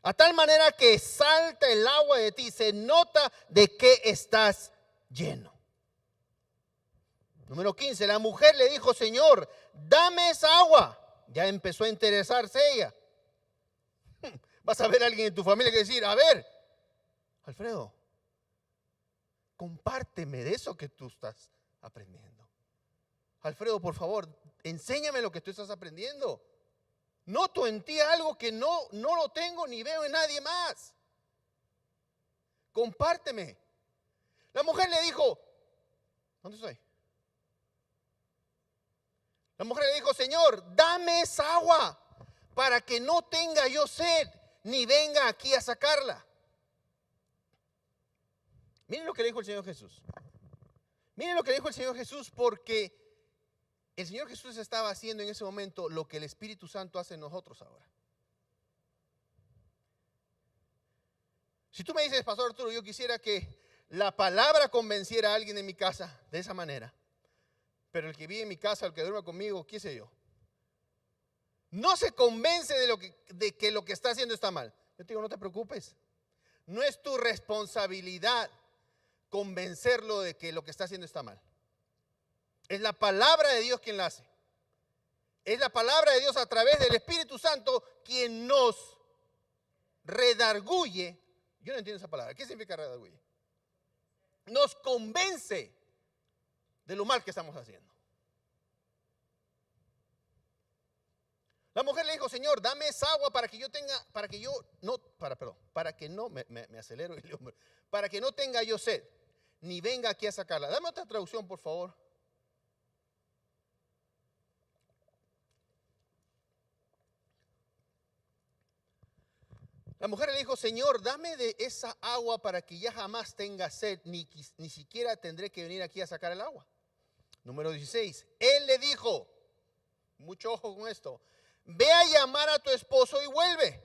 a tal manera que salta el agua de ti, se nota de que estás lleno. Número 15, la mujer le dijo, Señor, dame esa agua. Ya empezó a interesarse ella. Vas a ver a alguien en tu familia que decir, a ver, Alfredo, compárteme de eso que tú estás aprendiendo. Alfredo, por favor, enséñame lo que tú estás aprendiendo. Noto en ti algo que no lo tengo ni veo en nadie más. Compárteme. La mujer le dijo, ¿dónde estoy? La mujer le dijo, Señor, dame esa agua para que no tenga yo sed ni venga aquí a sacarla. Miren lo que le dijo el Señor Jesús. Miren lo que le dijo el Señor Jesús, porque el Señor Jesús estaba haciendo en ese momento lo que el Espíritu Santo hace en nosotros ahora. Si tú me dices, Pastor Arturo, yo quisiera que la palabra convenciera a alguien en mi casa de esa manera, pero el que vive en mi casa, el que duerme conmigo, qué sé yo, no se convence de que lo que está haciendo está mal. Yo te digo, no te preocupes. No es tu responsabilidad convencerlo de que lo que está haciendo está mal. Es la palabra de Dios quien la hace. Es la palabra de Dios a través del Espíritu Santo quien nos redarguye. Yo no entiendo esa palabra. ¿Qué significa redarguye? Nos convence de lo mal que estamos haciendo. La mujer le dijo, Señor, dame esa agua para que yo tenga, para que yo no, para que no, me acelero, para que no tenga yo sed, ni venga aquí a sacarla. Dame otra traducción, por favor. La mujer le dijo, Señor, dame de esa agua para que ya jamás tenga sed, ni siquiera tendré que venir aquí a sacar el agua. Número 16, él le dijo, mucho ojo con esto, ve a llamar a tu esposo y vuelve.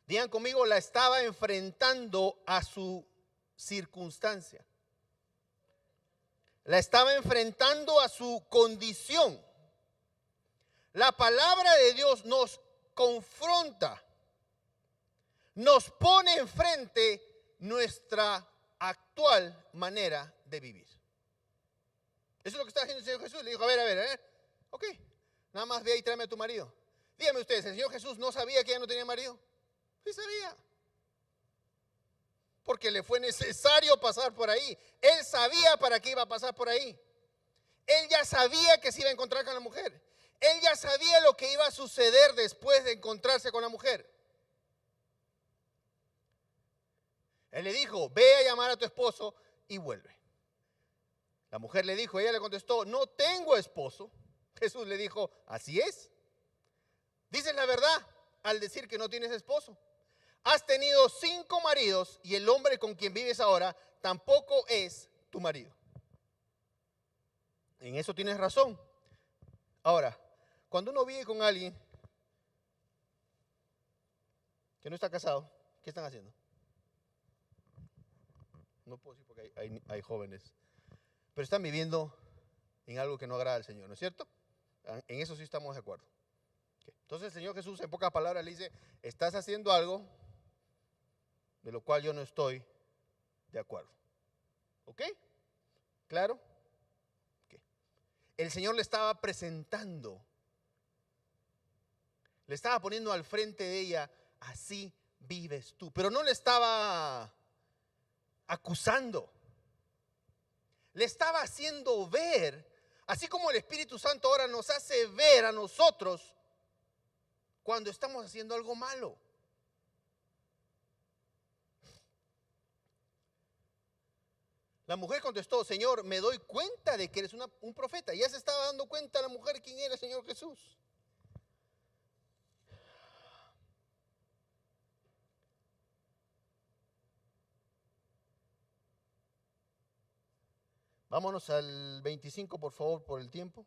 Digan conmigo, la estaba enfrentando a su circunstancia. La estaba enfrentando a su condición. La palabra de Dios nos confronta, nos pone enfrente nuestra actual manera de vivir. Eso es lo que está haciendo el Señor Jesús. Le dijo, a ver, ok, nada más ve y tráeme a tu marido. Díganme ustedes, ¿el Señor Jesús no sabía que ella no tenía marido? Sí sabía. Porque le fue necesario pasar por ahí. Él sabía para qué iba a pasar por ahí. Él ya sabía que se iba a encontrar con la mujer. Él ya sabía lo que iba a suceder después de encontrarse con la mujer. Él le dijo, ve a llamar a tu esposo y vuelve. La mujer le dijo, ella le contestó, no tengo esposo. Jesús le dijo, así es. Dices la verdad al decir que no tienes esposo. Has tenido 5 maridos y el hombre con quien vives ahora tampoco es tu marido. En eso tienes razón. Ahora, cuando uno vive con alguien que no está casado, ¿qué están haciendo? No puedo decir porque hay jóvenes, pero están viviendo en algo que no agrada al Señor, ¿no es cierto? En eso sí estamos de acuerdo. Entonces el Señor Jesús, en pocas palabras, le dice, estás haciendo algo de lo cual yo no estoy de acuerdo. ¿Ok? ¿Claro? Okay. El Señor le estaba presentando, le estaba poniendo al frente de ella, así vives tú. Pero no le estaba acusando. Le estaba haciendo ver, así como el Espíritu Santo ahora nos hace ver a nosotros cuando estamos haciendo algo malo. La mujer contestó, Señor, me doy cuenta de que eres un profeta. Ya se estaba dando cuenta la mujer quién era el Señor Jesús. Vámonos al 25, por favor, por el tiempo.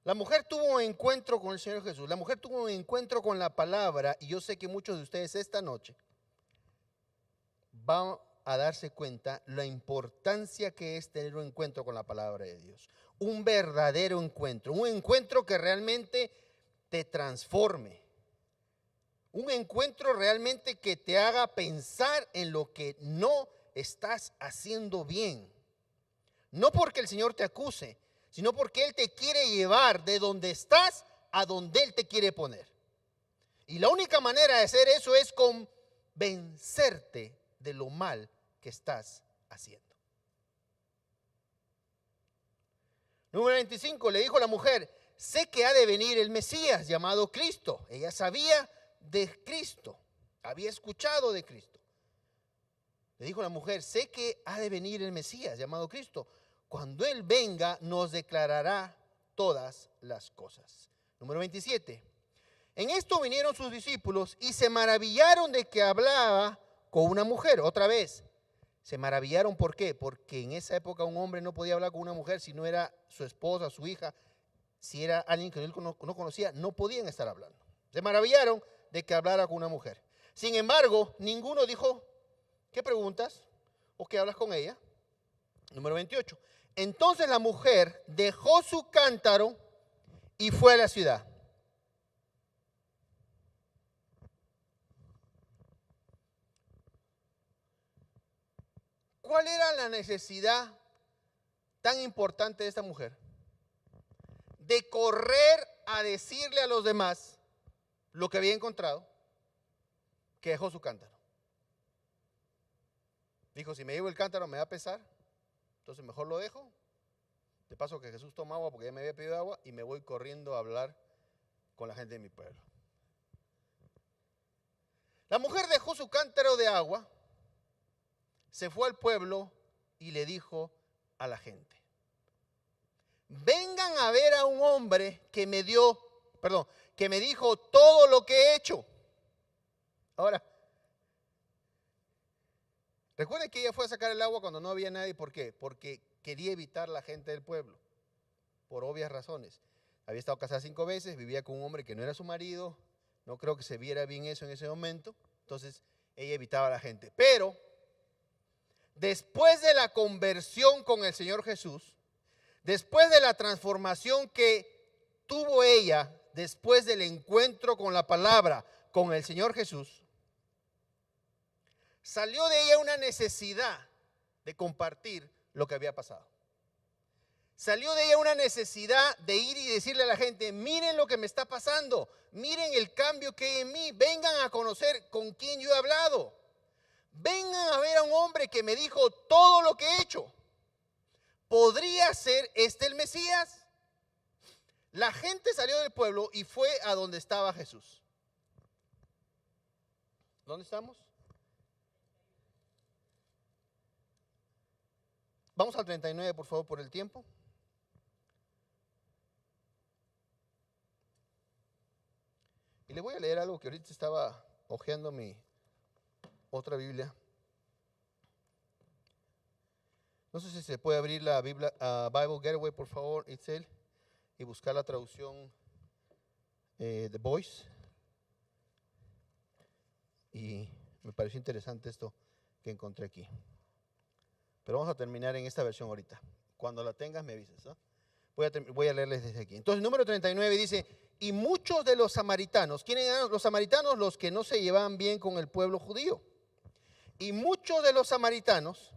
La mujer tuvo un encuentro con el Señor Jesús. La mujer tuvo un encuentro con la palabra. Y yo sé que muchos de ustedes esta noche van a darse cuenta la importancia que es tener un encuentro con la palabra de Dios. Un verdadero encuentro. Un encuentro que realmente te transforme. Un encuentro realmente que te haga pensar en lo que no estás haciendo bien. No porque el Señor te acuse, sino porque Él te quiere llevar de donde estás a donde Él te quiere poner. Y la única manera de hacer eso es convencerte de lo mal que estás haciendo. Número 25, le dijo la mujer, sé que ha de venir el Mesías llamado Cristo. Ella sabía de Cristo, había escuchado de Cristo. Le dijo la mujer, sé que ha de venir el Mesías llamado Cristo. Cuando Él venga nos declarará todas las cosas. Número 27. En esto vinieron sus discípulos y se maravillaron de que hablaba con una mujer. Otra vez, se maravillaron, ¿por qué? Porque en esa época un hombre no podía hablar con una mujer si no era su esposa, su hija. Si era alguien que él no conocía, no podían estar hablando. Se maravillaron de que hablara con una mujer. Sin embargo, ninguno dijo, ¿qué preguntas? ¿O qué hablas con ella? Número 28. Entonces la mujer dejó su cántaro y fue a la ciudad. ¿Cuál era la necesidad tan importante de esta mujer? De correr a decirle a los demás lo que había encontrado, que dejó su cántaro. Dijo, si me llevo el cántaro me va a pesar, entonces mejor lo dejo. De paso que Jesús toma agua porque ya me había pedido agua y me voy corriendo a hablar con la gente de mi pueblo. La mujer dejó su cántaro de agua, se fue al pueblo y le dijo a la gente: vengan a ver a un hombre que me dijo todo lo que he hecho. Ahora, recuerden que ella fue a sacar el agua cuando no había nadie. ¿Por qué? Porque quería evitar la gente del pueblo, por obvias razones. Había estado casada 5 veces, vivía con un hombre que no era su marido. No creo que se viera bien eso en ese momento. Entonces, ella evitaba a la gente. Pero, después de la conversión con el Señor Jesús, después de la transformación que tuvo ella, después del encuentro con la palabra, con el Señor Jesús, salió de ella una necesidad de compartir lo que había pasado. Salió de ella una necesidad de ir y decirle a la gente: miren lo que me está pasando, miren el cambio que hay en mí, vengan a conocer con quién yo he hablado, vengan a ver a un hombre que me dijo todo lo que he hecho. ¿Podría ser este el Mesías? La gente salió del pueblo y fue a donde estaba Jesús. ¿Dónde estamos? Vamos al 39, por favor, por el tiempo. Y le voy a leer algo que ahorita estaba hojeando mi otra Biblia. No sé si se puede abrir la Biblia, Bible Getaway, por favor, Itzel, y buscar la traducción The Voice. Y me pareció interesante esto que encontré aquí. Pero vamos a terminar en esta versión ahorita. Cuando la tengas me avisas, ¿no? Voy a leerles desde aquí. Entonces, número 39 dice: y muchos de los samaritanos, ¿quiénes eran los samaritanos? Los que no se llevaban bien con el pueblo judío. Y muchos de los samaritanos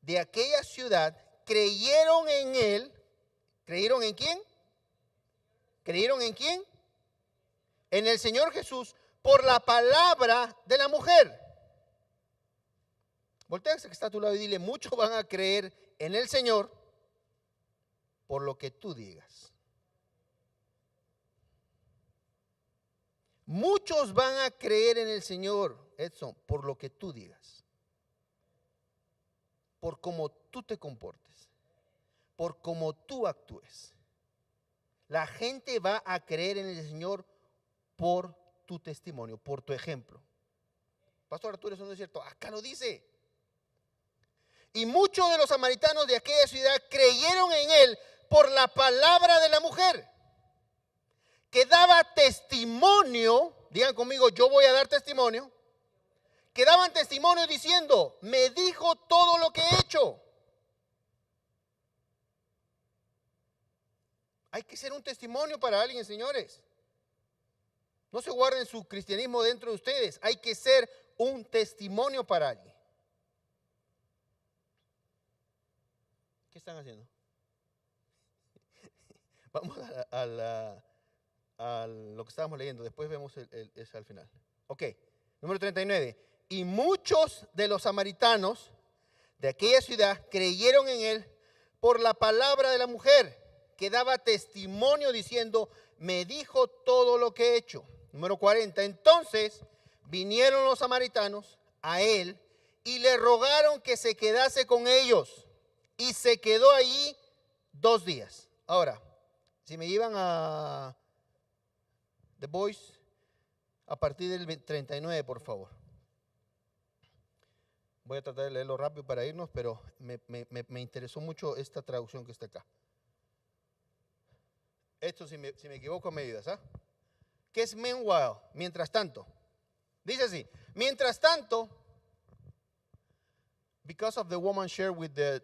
de aquella ciudad creyeron en él. ¿Creyeron en quién? ¿Creyeron en quién? En el Señor Jesús, por la palabra de la mujer. Voltea a ese que está a tu lado y dile: muchos van a creer en el Señor por lo que tú digas. Muchos van a creer en el Señor, Edson, por lo que tú digas. Por cómo tú te comportes. Por cómo tú actúes. La gente va a creer en el Señor por tu testimonio, por tu ejemplo. Pastor Arturo, eso no es cierto. Acá lo dice. Y muchos de los samaritanos de aquella ciudad creyeron en él por la palabra de la mujer, que daba testimonio. Digan conmigo: yo voy a dar testimonio. Que daban testimonio diciendo: me dijo todo lo que he hecho. Hay que ser un testimonio para alguien, señores. No se guarden su cristianismo dentro de ustedes. Hay que ser un testimonio para alguien. ¿Qué están haciendo? Vamos a lo que estábamos leyendo. Después vemos ese al final. Ok, número 39. Y muchos de los samaritanos de aquella ciudad creyeron en él por la palabra de la mujer, que daba testimonio diciendo: me dijo todo lo que he hecho. Número 40. Entonces vinieron los samaritanos a él y le rogaron que se quedase con ellos. Y se quedó allí 2 días. Ahora, si me llevan a The Voice, a partir del 39, por favor. Voy a tratar de leerlo rápido para irnos, pero me interesó mucho esta traducción que está acá. Esto, si me equivoco, me ayudas, ¿ah? ¿Qué es meanwhile? Mientras tanto. Dice así: mientras tanto, because of the woman shared with the,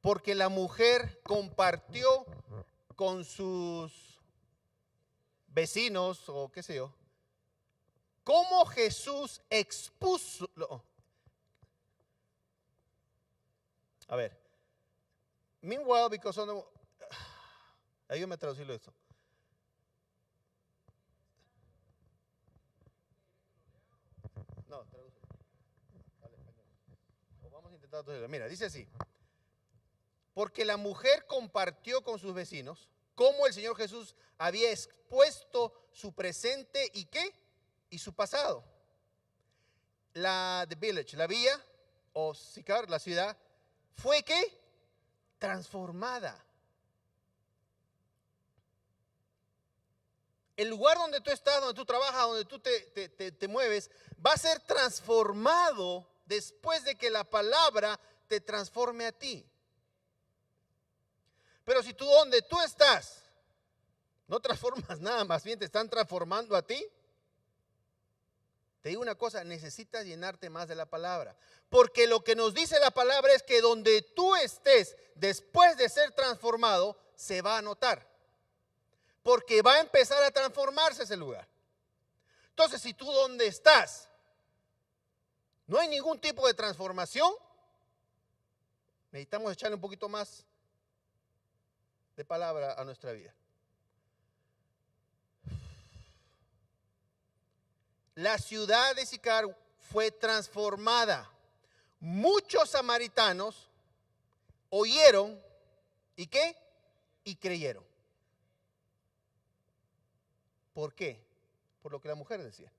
porque la mujer compartió con sus vecinos o qué sé yo, cómo Jesús expuso. A ver, meanwhile, because of the, ayúdame a traducirlo esto. No, tradúcelo al español. O vamos a intentar traducirlo. Mira, dice así: Porque la mujer compartió con sus vecinos cómo el Señor Jesús había expuesto su presente y qué, y su pasado. The village, la villa o Sicar, la ciudad, fue qué, transformada. El lugar donde tú estás, donde tú trabajas, donde tú te mueves, va a ser transformado después de que la palabra te transforme a ti. Pero si tú donde tú estás no transformas nada, más bien te están transformando a ti, te digo una cosa, necesitas llenarte más de la palabra. Porque lo que nos dice la palabra es que donde tú estés después de ser transformado, se va a notar. Porque va a empezar a transformarse ese lugar. Entonces, si tú donde estás no hay ningún tipo de transformación, necesitamos echarle un poquito más de palabra a nuestra vida. La ciudad de Sicar fue transformada. Muchos samaritanos oyeron y ¿qué? Y creyeron. ¿Por qué? Por lo que la mujer decía.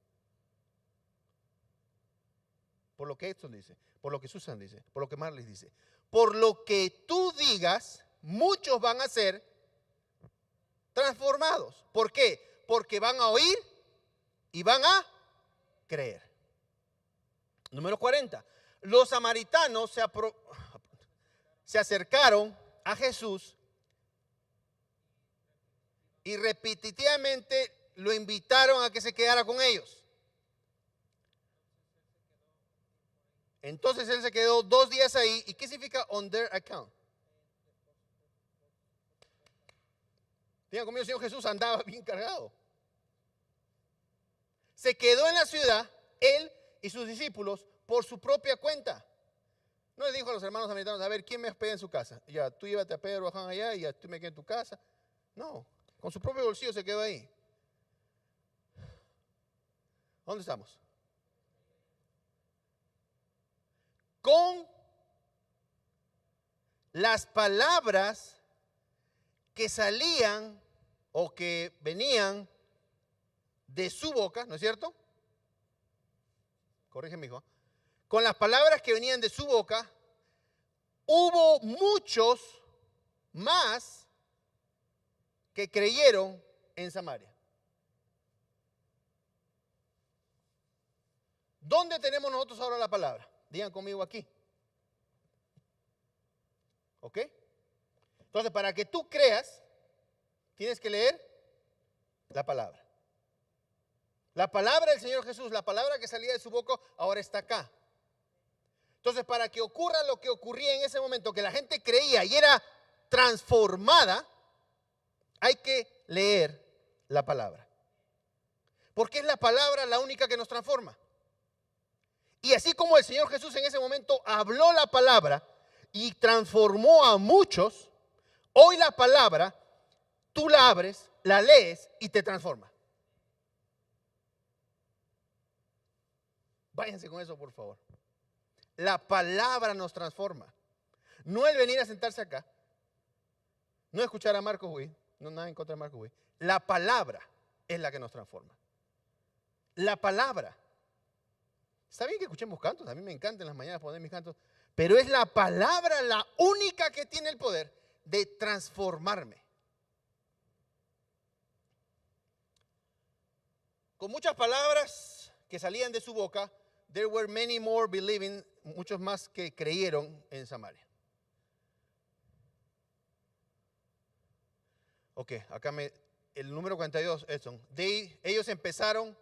Por lo que Edson dice, por lo que Susan dice, por lo que Marlis dice. Por lo que tú digas, muchos van a ser transformados. ¿Por qué? Porque van a oír y van a creer. Número 40. Los samaritanos se acercaron a Jesús y repetitivamente lo invitaron a que se quedara con ellos. Entonces él se quedó 2 días ahí. ¿Y qué significa on their account? Digan conmigo, Señor Jesús andaba bien cargado. Se quedó en la ciudad, él y sus discípulos, por su propia cuenta. No le dijo a los hermanos samaritanos, a ver, ¿quién me hospeda en su casa? Ya, tú llévate a Pedro, a Juan allá y ya tú me quedas en tu casa. No, con su propio bolsillo se quedó ahí. ¿Dónde estamos? Con las palabras que salían o que venían de su boca, ¿no es cierto? Corrígeme, hijo. Con las palabras que venían de su boca, hubo muchos más que creyeron en Samaria. ¿Dónde tenemos nosotros ahora la palabra? Digan conmigo aquí. ¿Ok? Entonces, para que tú creas, tienes que leer la palabra. La palabra del Señor Jesús, la palabra que salía de su boca, ahora está acá. Entonces, para que ocurra lo que ocurría en ese momento, que la gente creía y era transformada, hay que leer la palabra. Porque es la palabra la única que nos transforma. Y así como el Señor Jesús en ese momento habló la palabra y transformó a muchos, hoy la palabra, tú la abres, la lees y te transforma. Váyanse con eso, por favor. La palabra nos transforma. No el venir a sentarse acá, no escuchar a Marcos Witt, no nada en contra de Marcos Witt. La palabra es la que nos transforma. La palabra. Está bien que escuchemos cantos, a mí me encanta en las mañanas poner mis cantos, pero es la palabra la única que tiene el poder de transformarme. Con muchas palabras que salían de su boca, there were many more believing, muchos más que creyeron en Samaria. Ok, acá el número 42, Edson. Ellos empezaron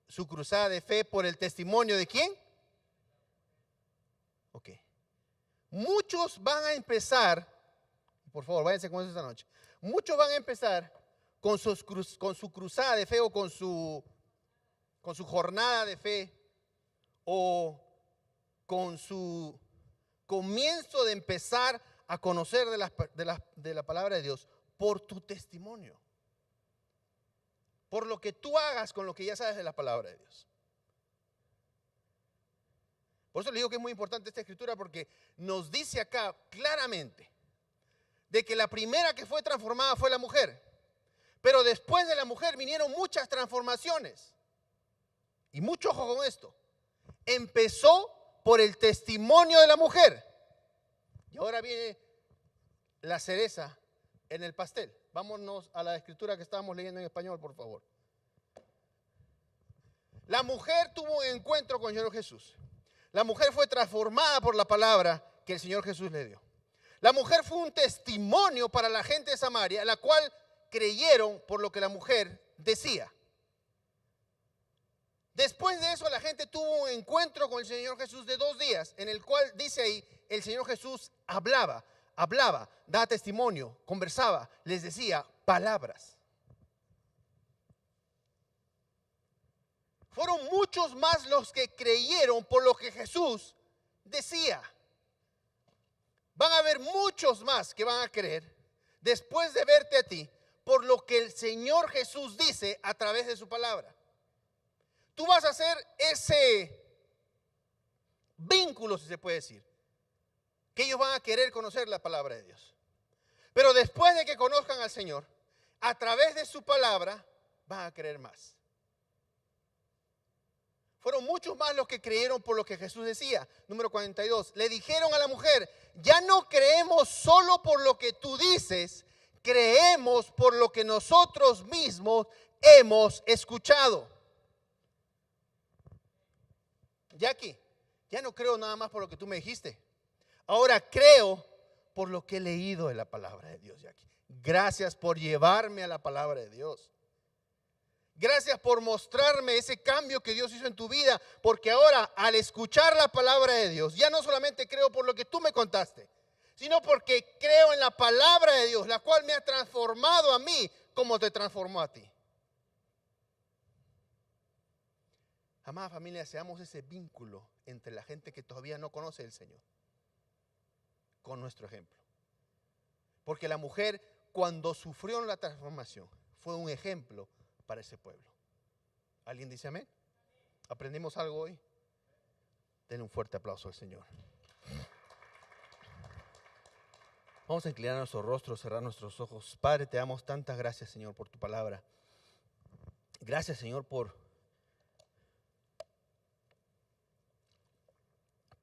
su cruzada de fe por el testimonio de ¿quién? Ok. Muchos van a empezar, por favor, váyanse con eso esta noche. Muchos van a empezar con su cruzada de fe o con su jornada de fe o con su comienzo de empezar a conocer de la palabra de Dios por tu testimonio. Por lo que tú hagas con lo que ya sabes de la palabra de Dios. Por eso le digo que es muy importante esta escritura, porque nos dice acá claramente de que la primera que fue transformada fue la mujer. Pero después de la mujer vinieron muchas transformaciones. Y mucho ojo con esto. Empezó por el testimonio de la mujer. Y ahora viene la cereza en el pastel. Vámonos a la escritura que estábamos leyendo en español, por favor. La mujer tuvo un encuentro con el Señor Jesús. La mujer fue transformada por la palabra que el Señor Jesús le dio. La mujer fue un testimonio para la gente de Samaria, la cual creyeron por lo que la mujer decía. Después de eso, la gente tuvo un encuentro con el Señor Jesús de 2 días, en el cual dice ahí, el Señor Jesús hablaba, daba testimonio, conversaba, les decía palabras. Fueron muchos más los que creyeron por lo que Jesús decía. Van a haber muchos más que van a creer después de verte a ti por lo que el Señor Jesús dice a través de su palabra. Tú vas a hacer ese vínculo, si se puede decir, que ellos van a querer conocer la palabra de Dios. Pero después de que conozcan al Señor, a través de su palabra, van a creer más. Fueron muchos más los que creyeron por lo que Jesús decía. Número 42. Le dijeron a la mujer, ya no creemos solo por lo que tú dices, creemos por lo que nosotros mismos hemos escuchado. Jackie, ya no creo nada más por lo que tú me dijiste. Ahora creo por lo que he leído de la palabra de Dios, Jackie. Gracias por llevarme a la palabra de Dios. Gracias por mostrarme ese cambio que Dios hizo en tu vida, porque ahora al escuchar la palabra de Dios, ya no solamente creo por lo que tú me contaste, sino porque creo en la palabra de Dios, la cual me ha transformado a mí como te transformó a ti. Amada familia, seamos ese vínculo entre la gente que todavía no conoce al Señor, con nuestro ejemplo. Porque la mujer, cuando sufrió la transformación, fue un ejemplo para ese pueblo. ¿Alguien dice amén? ¿Aprendimos algo hoy? Denle un fuerte aplauso al Señor. Vamos a inclinar nuestros rostros, cerrar nuestros ojos. Padre, te damos tantas gracias, Señor, por tu palabra. Gracias, Señor, por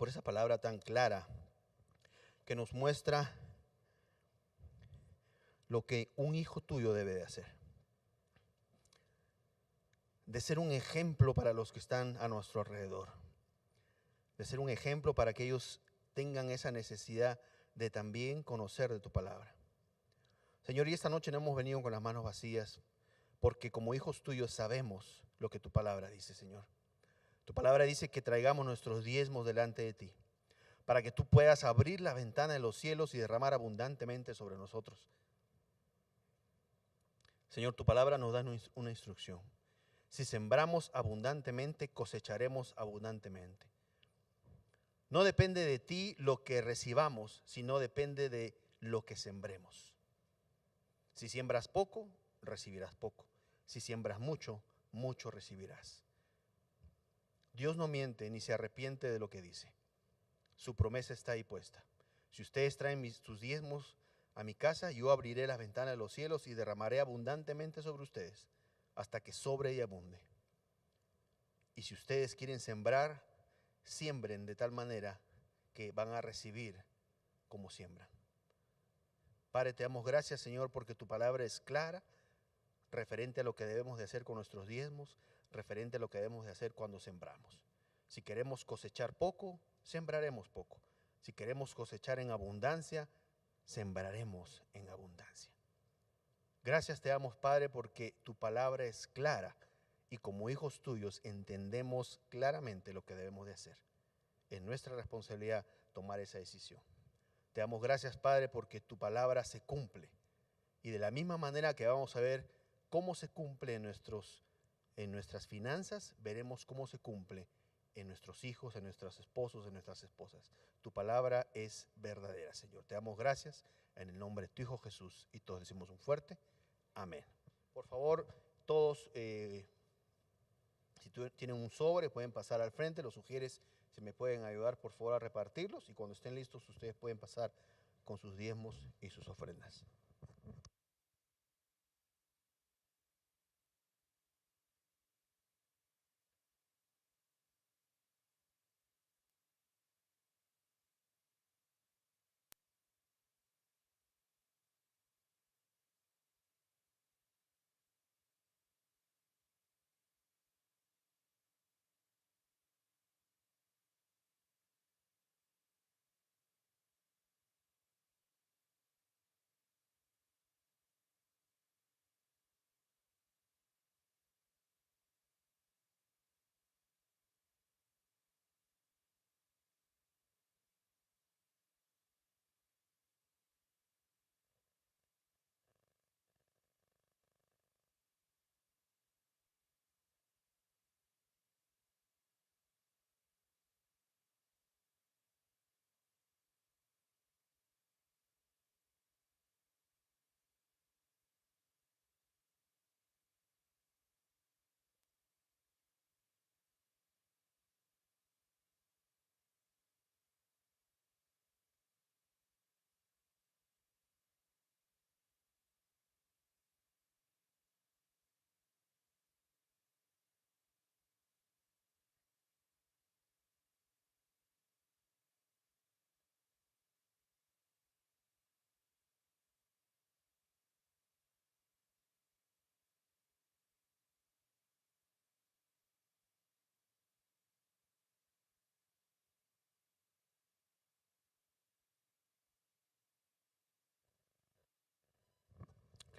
esa palabra tan clara que nos muestra lo que un hijo tuyo debe de hacer. De ser un ejemplo para los que están a nuestro alrededor. De ser un ejemplo para que ellos tengan esa necesidad de también conocer de tu palabra. Señor, y esta noche no hemos venido con las manos vacías, porque como hijos tuyos sabemos lo que tu palabra dice, Señor. Tu palabra dice que traigamos nuestros diezmos delante de ti, para que tú puedas abrir la ventana de los cielos y derramar abundantemente sobre nosotros. Señor, tu palabra nos da una instrucción. Si sembramos abundantemente, cosecharemos abundantemente. No depende de ti lo que recibamos, sino depende de lo que sembremos. Si siembras poco, recibirás poco. Si siembras mucho, mucho recibirás. Dios no miente ni se arrepiente de lo que dice. Su promesa está ahí puesta. Si ustedes traen sus diezmos a mi casa, yo abriré las ventanas de los cielos y derramaré abundantemente sobre ustedes, hasta que sobre y abunde. Y si ustedes quieren sembrar, siembren de tal manera que van a recibir como siembran. Padre, te damos gracias, Señor, porque tu palabra es clara, referente a lo que debemos de hacer con nuestros diezmos, referente a lo que debemos de hacer cuando sembramos. Si queremos cosechar poco, sembraremos poco. Si queremos cosechar en abundancia, sembraremos en abundancia. Gracias te damos, Padre, porque tu palabra es clara y como hijos tuyos entendemos claramente lo que debemos de hacer. Es nuestra responsabilidad tomar esa decisión. Te damos gracias, Padre, porque tu palabra se cumple. Y de la misma manera que vamos a ver cómo se cumple en nuestras finanzas, veremos cómo se cumple en nuestros hijos, en nuestros esposos, en nuestras esposas. Tu palabra es verdadera, Señor. Te damos gracias en el nombre de tu Hijo Jesús y todos decimos un fuerte amén. Por favor, todos Si tienen un sobre, pueden pasar al frente, los sugieres, si me pueden ayudar por favor a repartirlos, y cuando estén listos ustedes pueden pasar con sus diezmos y sus ofrendas.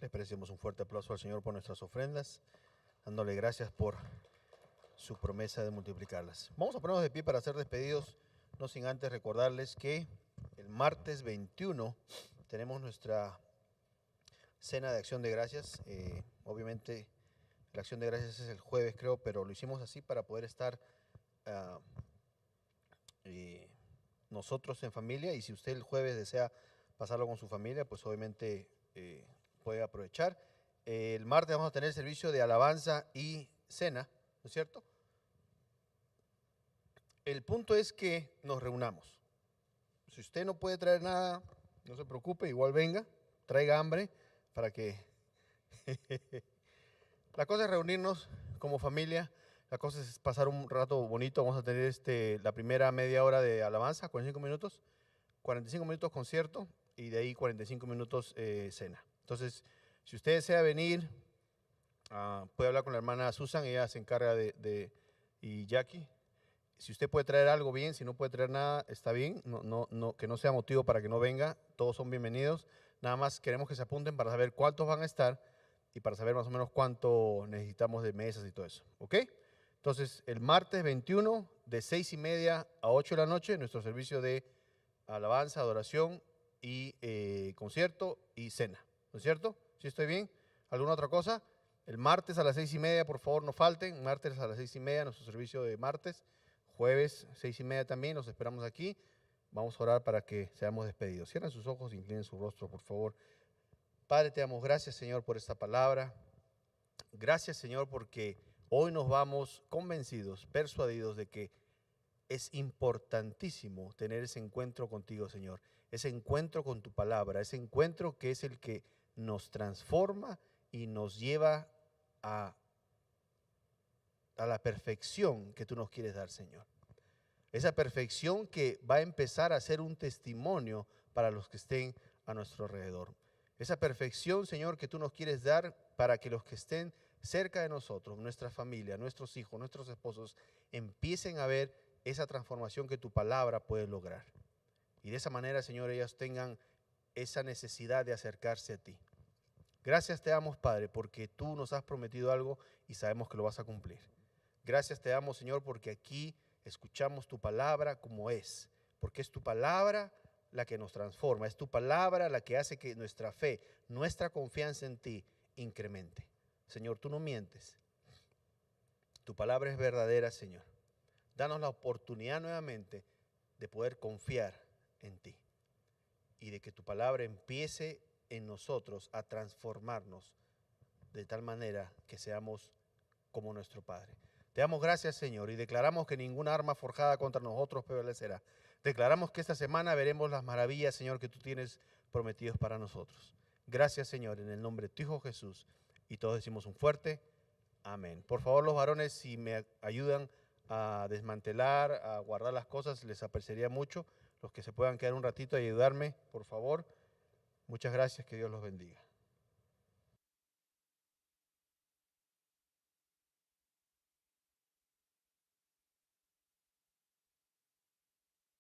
Le ofrecemos un fuerte aplauso al Señor por nuestras ofrendas, dándole gracias por su promesa de multiplicarlas. Vamos a ponernos de pie para ser despedidos, no sin antes recordarles que el martes 21 tenemos nuestra cena de acción de gracias. Obviamente la acción de gracias es el jueves, creo, pero lo hicimos así para poder estar nosotros en familia, y si usted el jueves desea pasarlo con su familia, pues obviamente puede aprovechar. El martes vamos a tener servicio de alabanza y cena, ¿no es cierto? El punto es que nos reunamos. Si usted no puede traer nada, no se preocupe, igual venga, traiga hambre para que... La cosa es reunirnos como familia, la cosa es pasar un rato bonito. Vamos a tener la primera media hora de alabanza, 45 minutos concierto, y de ahí 45 minutos cena. Entonces, si usted desea venir, puede hablar con la hermana Susan, ella se encarga y Jackie. Si usted puede traer algo, bien; si no puede traer nada, está bien, que no sea motivo para que no venga, todos son bienvenidos. Nada más queremos que se apunten para saber cuántos van a estar y para saber más o menos cuánto necesitamos de mesas y todo eso, ¿ok? Entonces, el martes 21 de 6:30 a 8 de la noche, nuestro servicio de alabanza, adoración y concierto y cena, ¿no es cierto? ¿Sí estoy bien? ¿Alguna otra cosa? El martes a las 6:30, por favor, no falten. Martes a las 6:30, nuestro servicio de martes. Jueves, 6:30 también, los esperamos aquí. Vamos a orar para que seamos despedidos. Cierren sus ojos, inclinen su rostro, por favor. Padre, te damos gracias, Señor, por esta palabra. Gracias, Señor, porque hoy nos vamos convencidos, persuadidos de que es importantísimo tener ese encuentro contigo, Señor. Ese encuentro con tu palabra, ese encuentro que es el que nos transforma y nos lleva a la perfección que tú nos quieres dar, Señor. Esa perfección que va a empezar a ser un testimonio para los que estén a nuestro alrededor. Esa perfección, Señor, que tú nos quieres dar para que los que estén cerca de nosotros, nuestra familia, nuestros hijos, nuestros esposos, empiecen a ver esa transformación que tu palabra puede lograr. Y de esa manera, Señor, ellos tengan esa necesidad de acercarse a ti. Gracias te damos, Padre, porque tú nos has prometido algo y sabemos que lo vas a cumplir. Gracias te damos, Señor, porque aquí escuchamos tu palabra como es, porque es tu palabra la que nos transforma, es tu palabra la que hace que nuestra fe, nuestra confianza en ti incremente. Señor, tú no mientes, tu palabra es verdadera, Señor. Danos la oportunidad nuevamente de poder confiar en ti y de que tu palabra empiece en nosotros a transformarnos de tal manera que seamos como nuestro Padre. Te damos gracias, Señor, y declaramos que ninguna arma forjada contra nosotros prevalecerá. Declaramos que esta semana veremos las maravillas, Señor, que tú tienes prometidos para nosotros. Gracias, Señor, en el nombre de tu Hijo Jesús. Y todos decimos un fuerte amén. Por favor, los varones, si me ayudan a desmantelar, a guardar las cosas, les apreciaría mucho. Los que se puedan quedar un ratito y ayudarme, por favor. Muchas gracias, que Dios los bendiga.